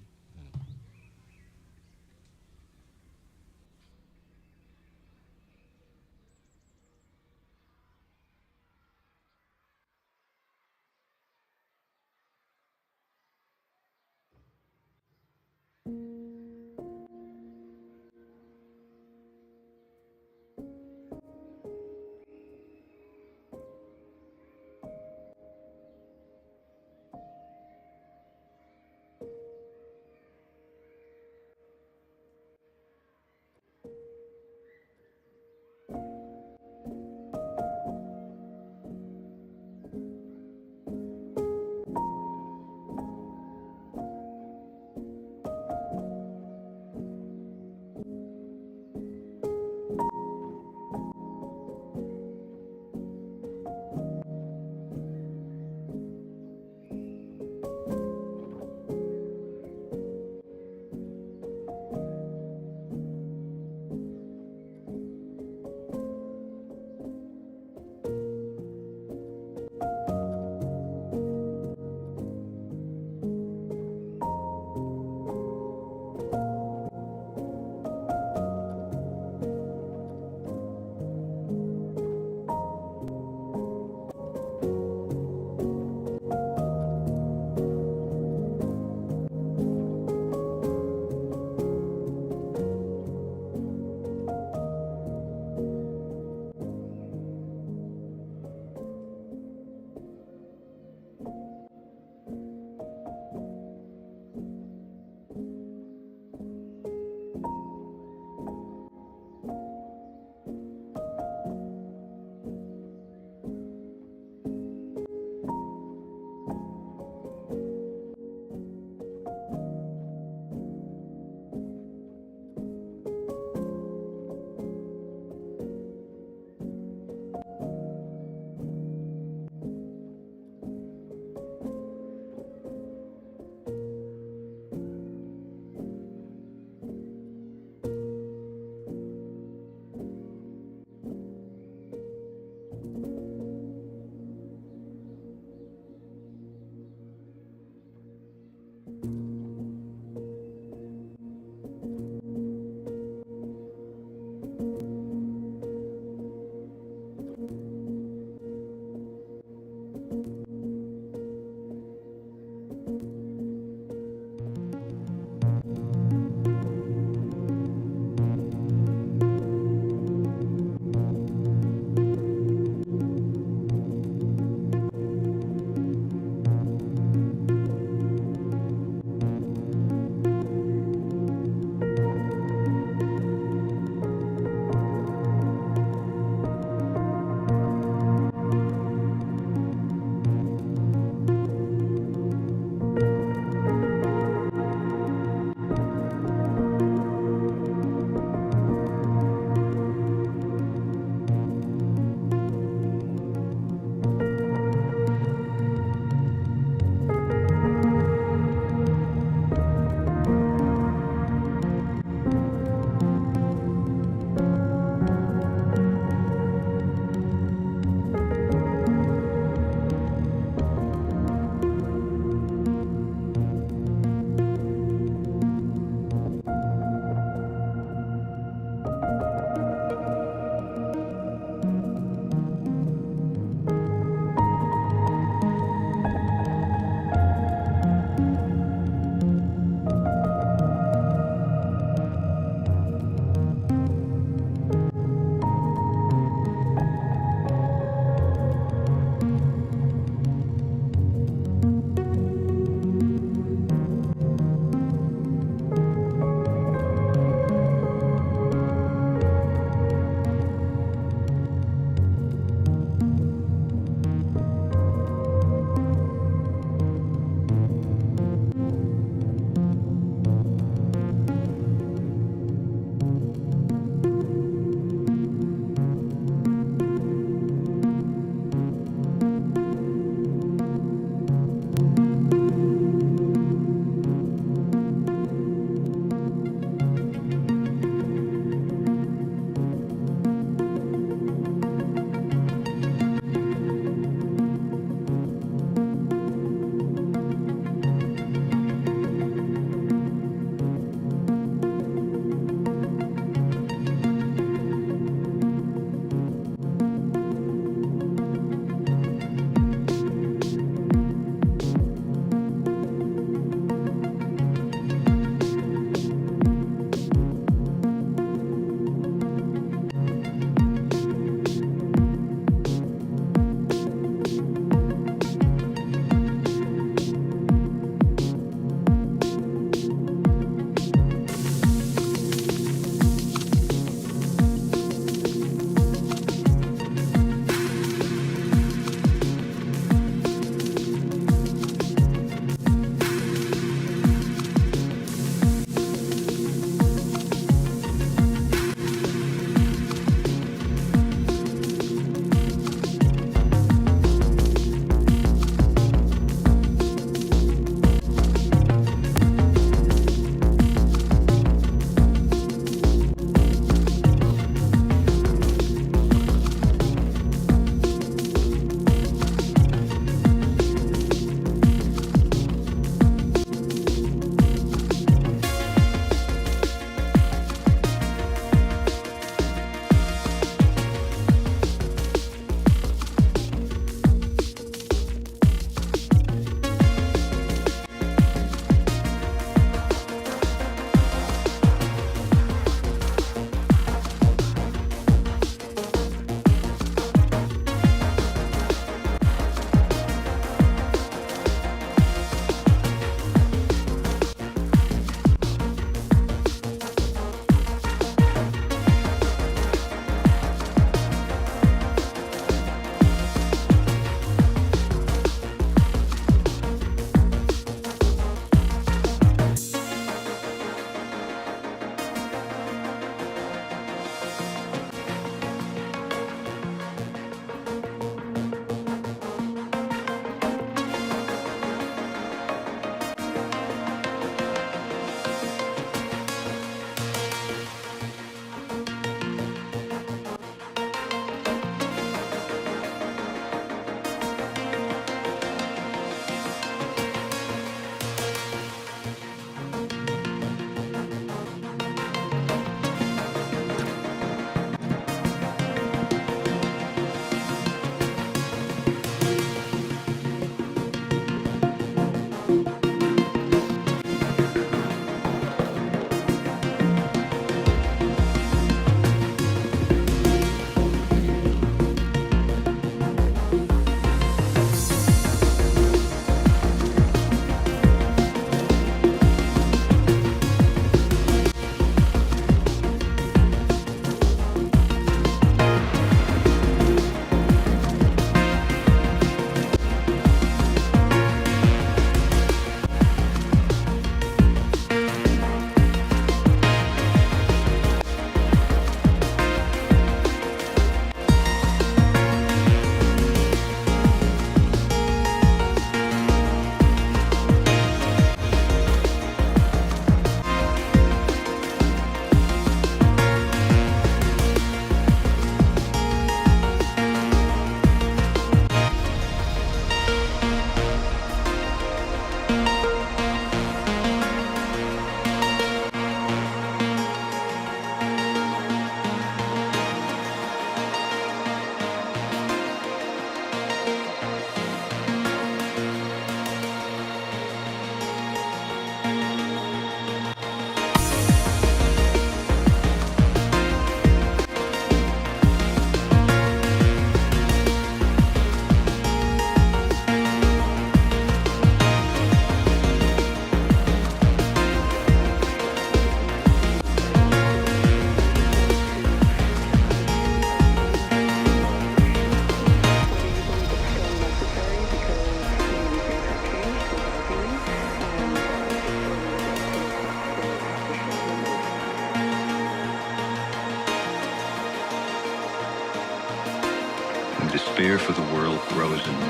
despair for the world grows in me.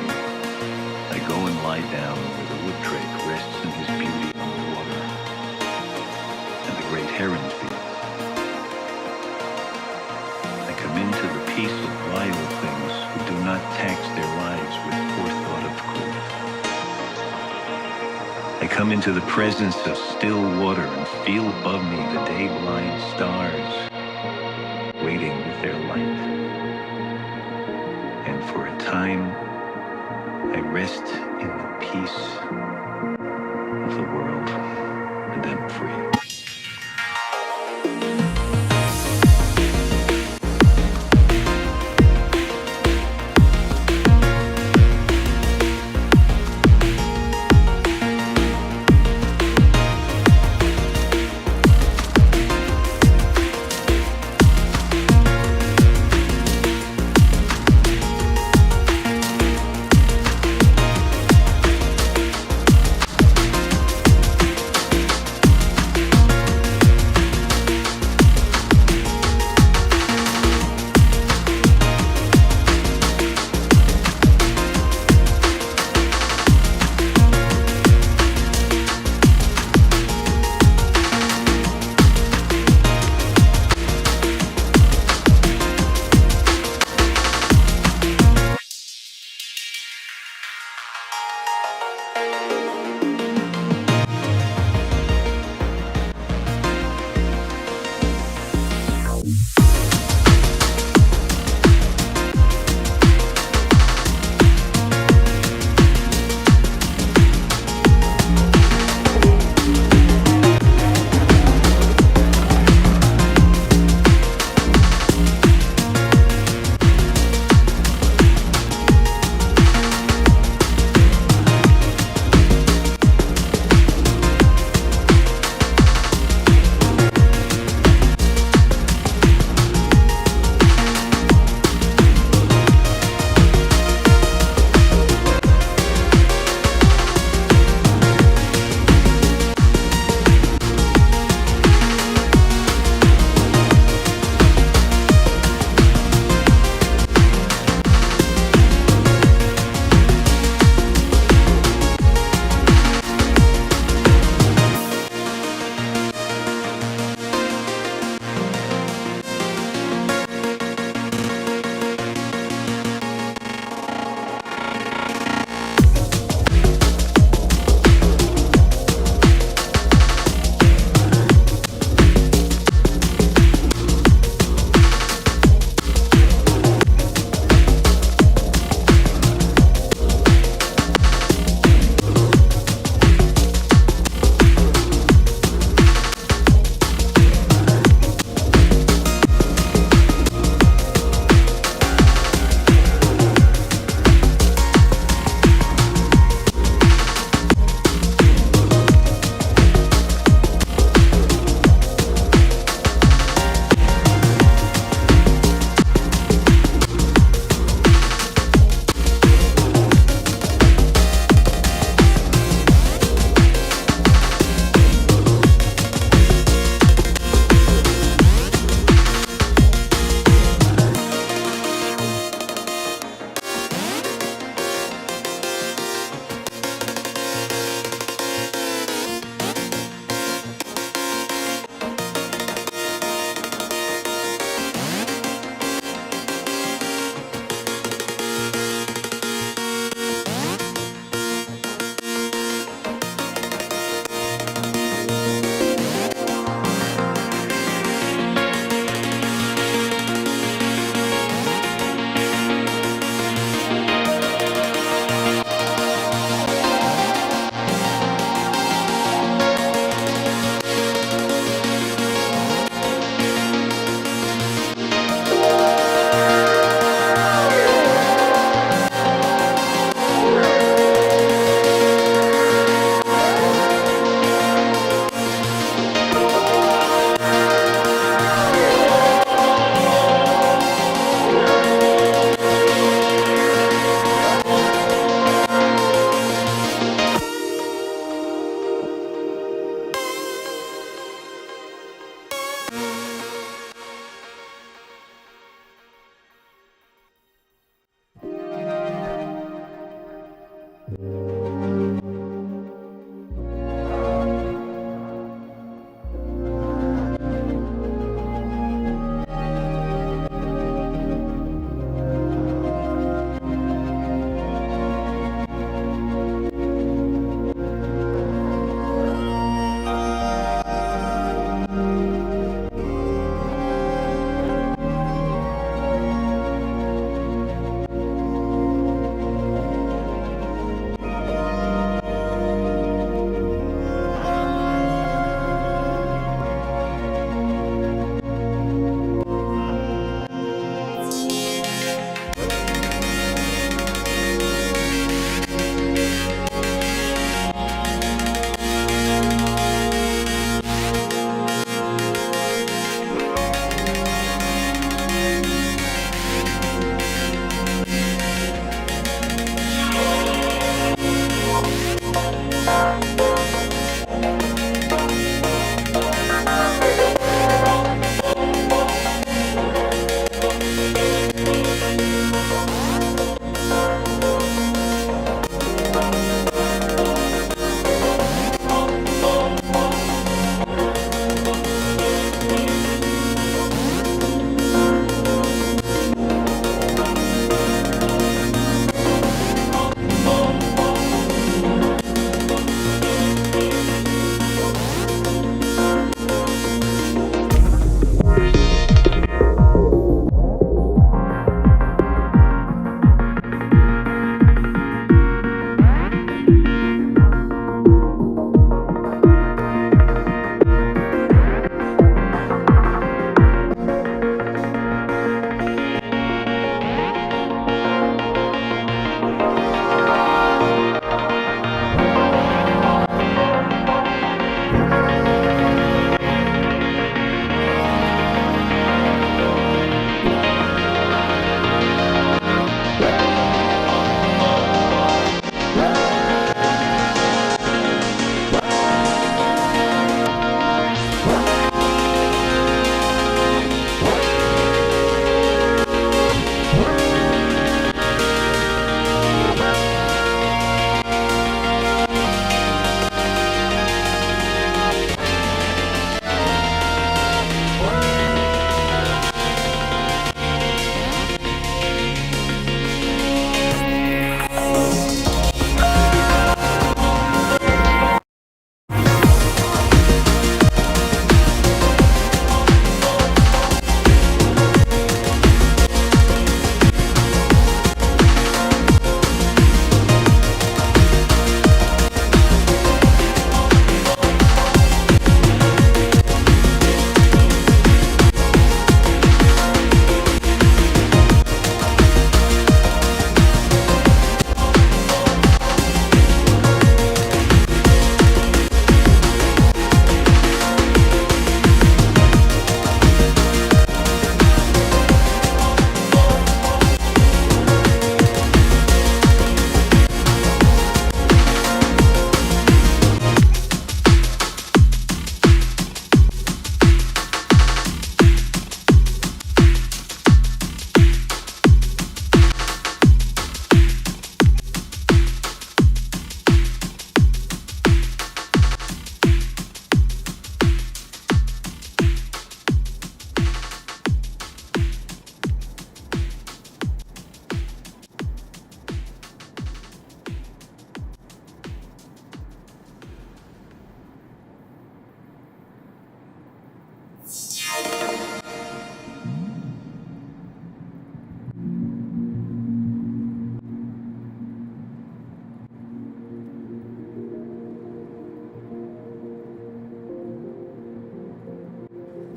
I go and lie down where the wood drake rests in his beauty on the water, and the great heron feeds. I come into the peace of wild things who do not tax their lives with forethought of growth. I come into the presence of still water and feel above me the day-blind stars waiting with their light. And for a time, I rest in the peace of the world, and I'm free.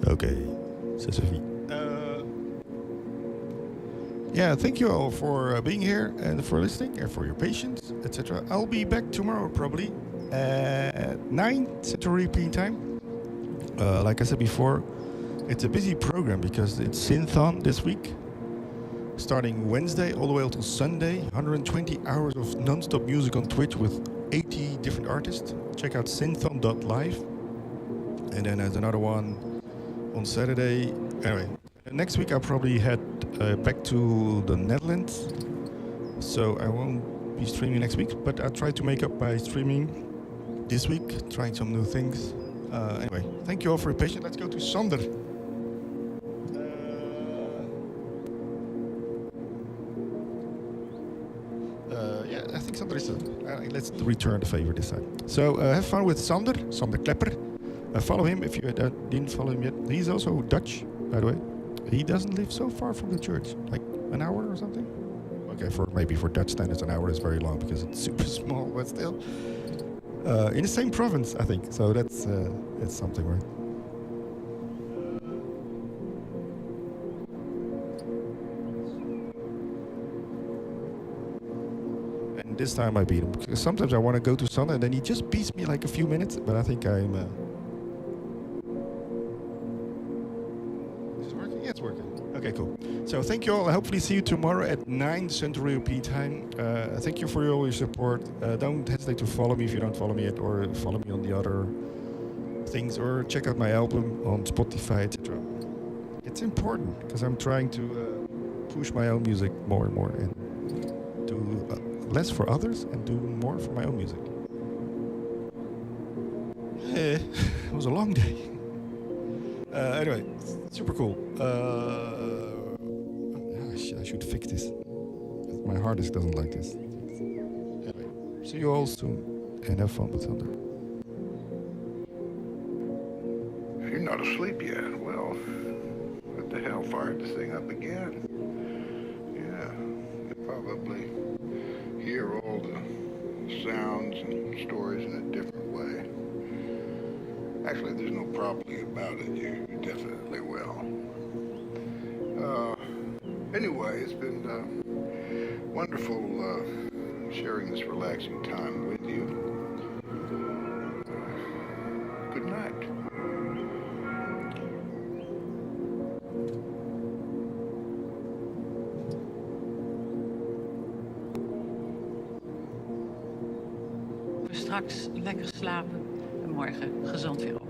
Okay, c'est Sophie. Yeah, thank you all for being here and for listening and for your patience, etc. I'll be back tomorrow probably at 9 Central European time. Like I said before, it's a busy program because it's Synthon this week. Starting Wednesday all the way until Sunday, 120 hours of non-stop music on Twitch with 80 different artists. Check out synthon.live. And then there's another one on Saturday. Anyway, next week I'll probably head back to the Netherlands. So I won't be streaming next week, but I'll try to make up by streaming this week, trying some new things. Anyway, thank you all for your patience. Let's go to Sander. Yeah, I think Sander is. Let's return the favor this time. So have fun with Sander Klepper. Follow him if you didn't follow him yet. He's also Dutch, by the way. He doesn't live so far from the church, like an hour or something. Okay, maybe for Dutch standards, an hour is very long because it's super small, but still. In the same province, I think. So that's something, right? And this time I beat him. Because sometimes I want to go to Sander and then he just beats me like a few minutes, but I think I'm... Is it working? Yeah, it's working. Okay, cool. So thank you all. I hopefully see you tomorrow at 9 Central European time. Thank you for all your support. Don't hesitate to follow me if you don't follow me yet, or follow me on the other things, or check out my album on Spotify, etc. It's important because I'm trying to push my own music more and more and do less for others and do more for my own music. It was a long day. Anyway, super cool. I should fix this. My hard disk doesn't like this. Anyway, see you all soon and have fun with Thunder. You're not asleep yet. Well, what the hell? Fired this thing up again? Yeah, you probably hear all the sounds and stories in a different way. Actually, there's no probably about it. You definitely will. Anyway, it's been wonderful sharing this relaxing time with you. Good night. Straks lekker slapen en morgen gezond weer op.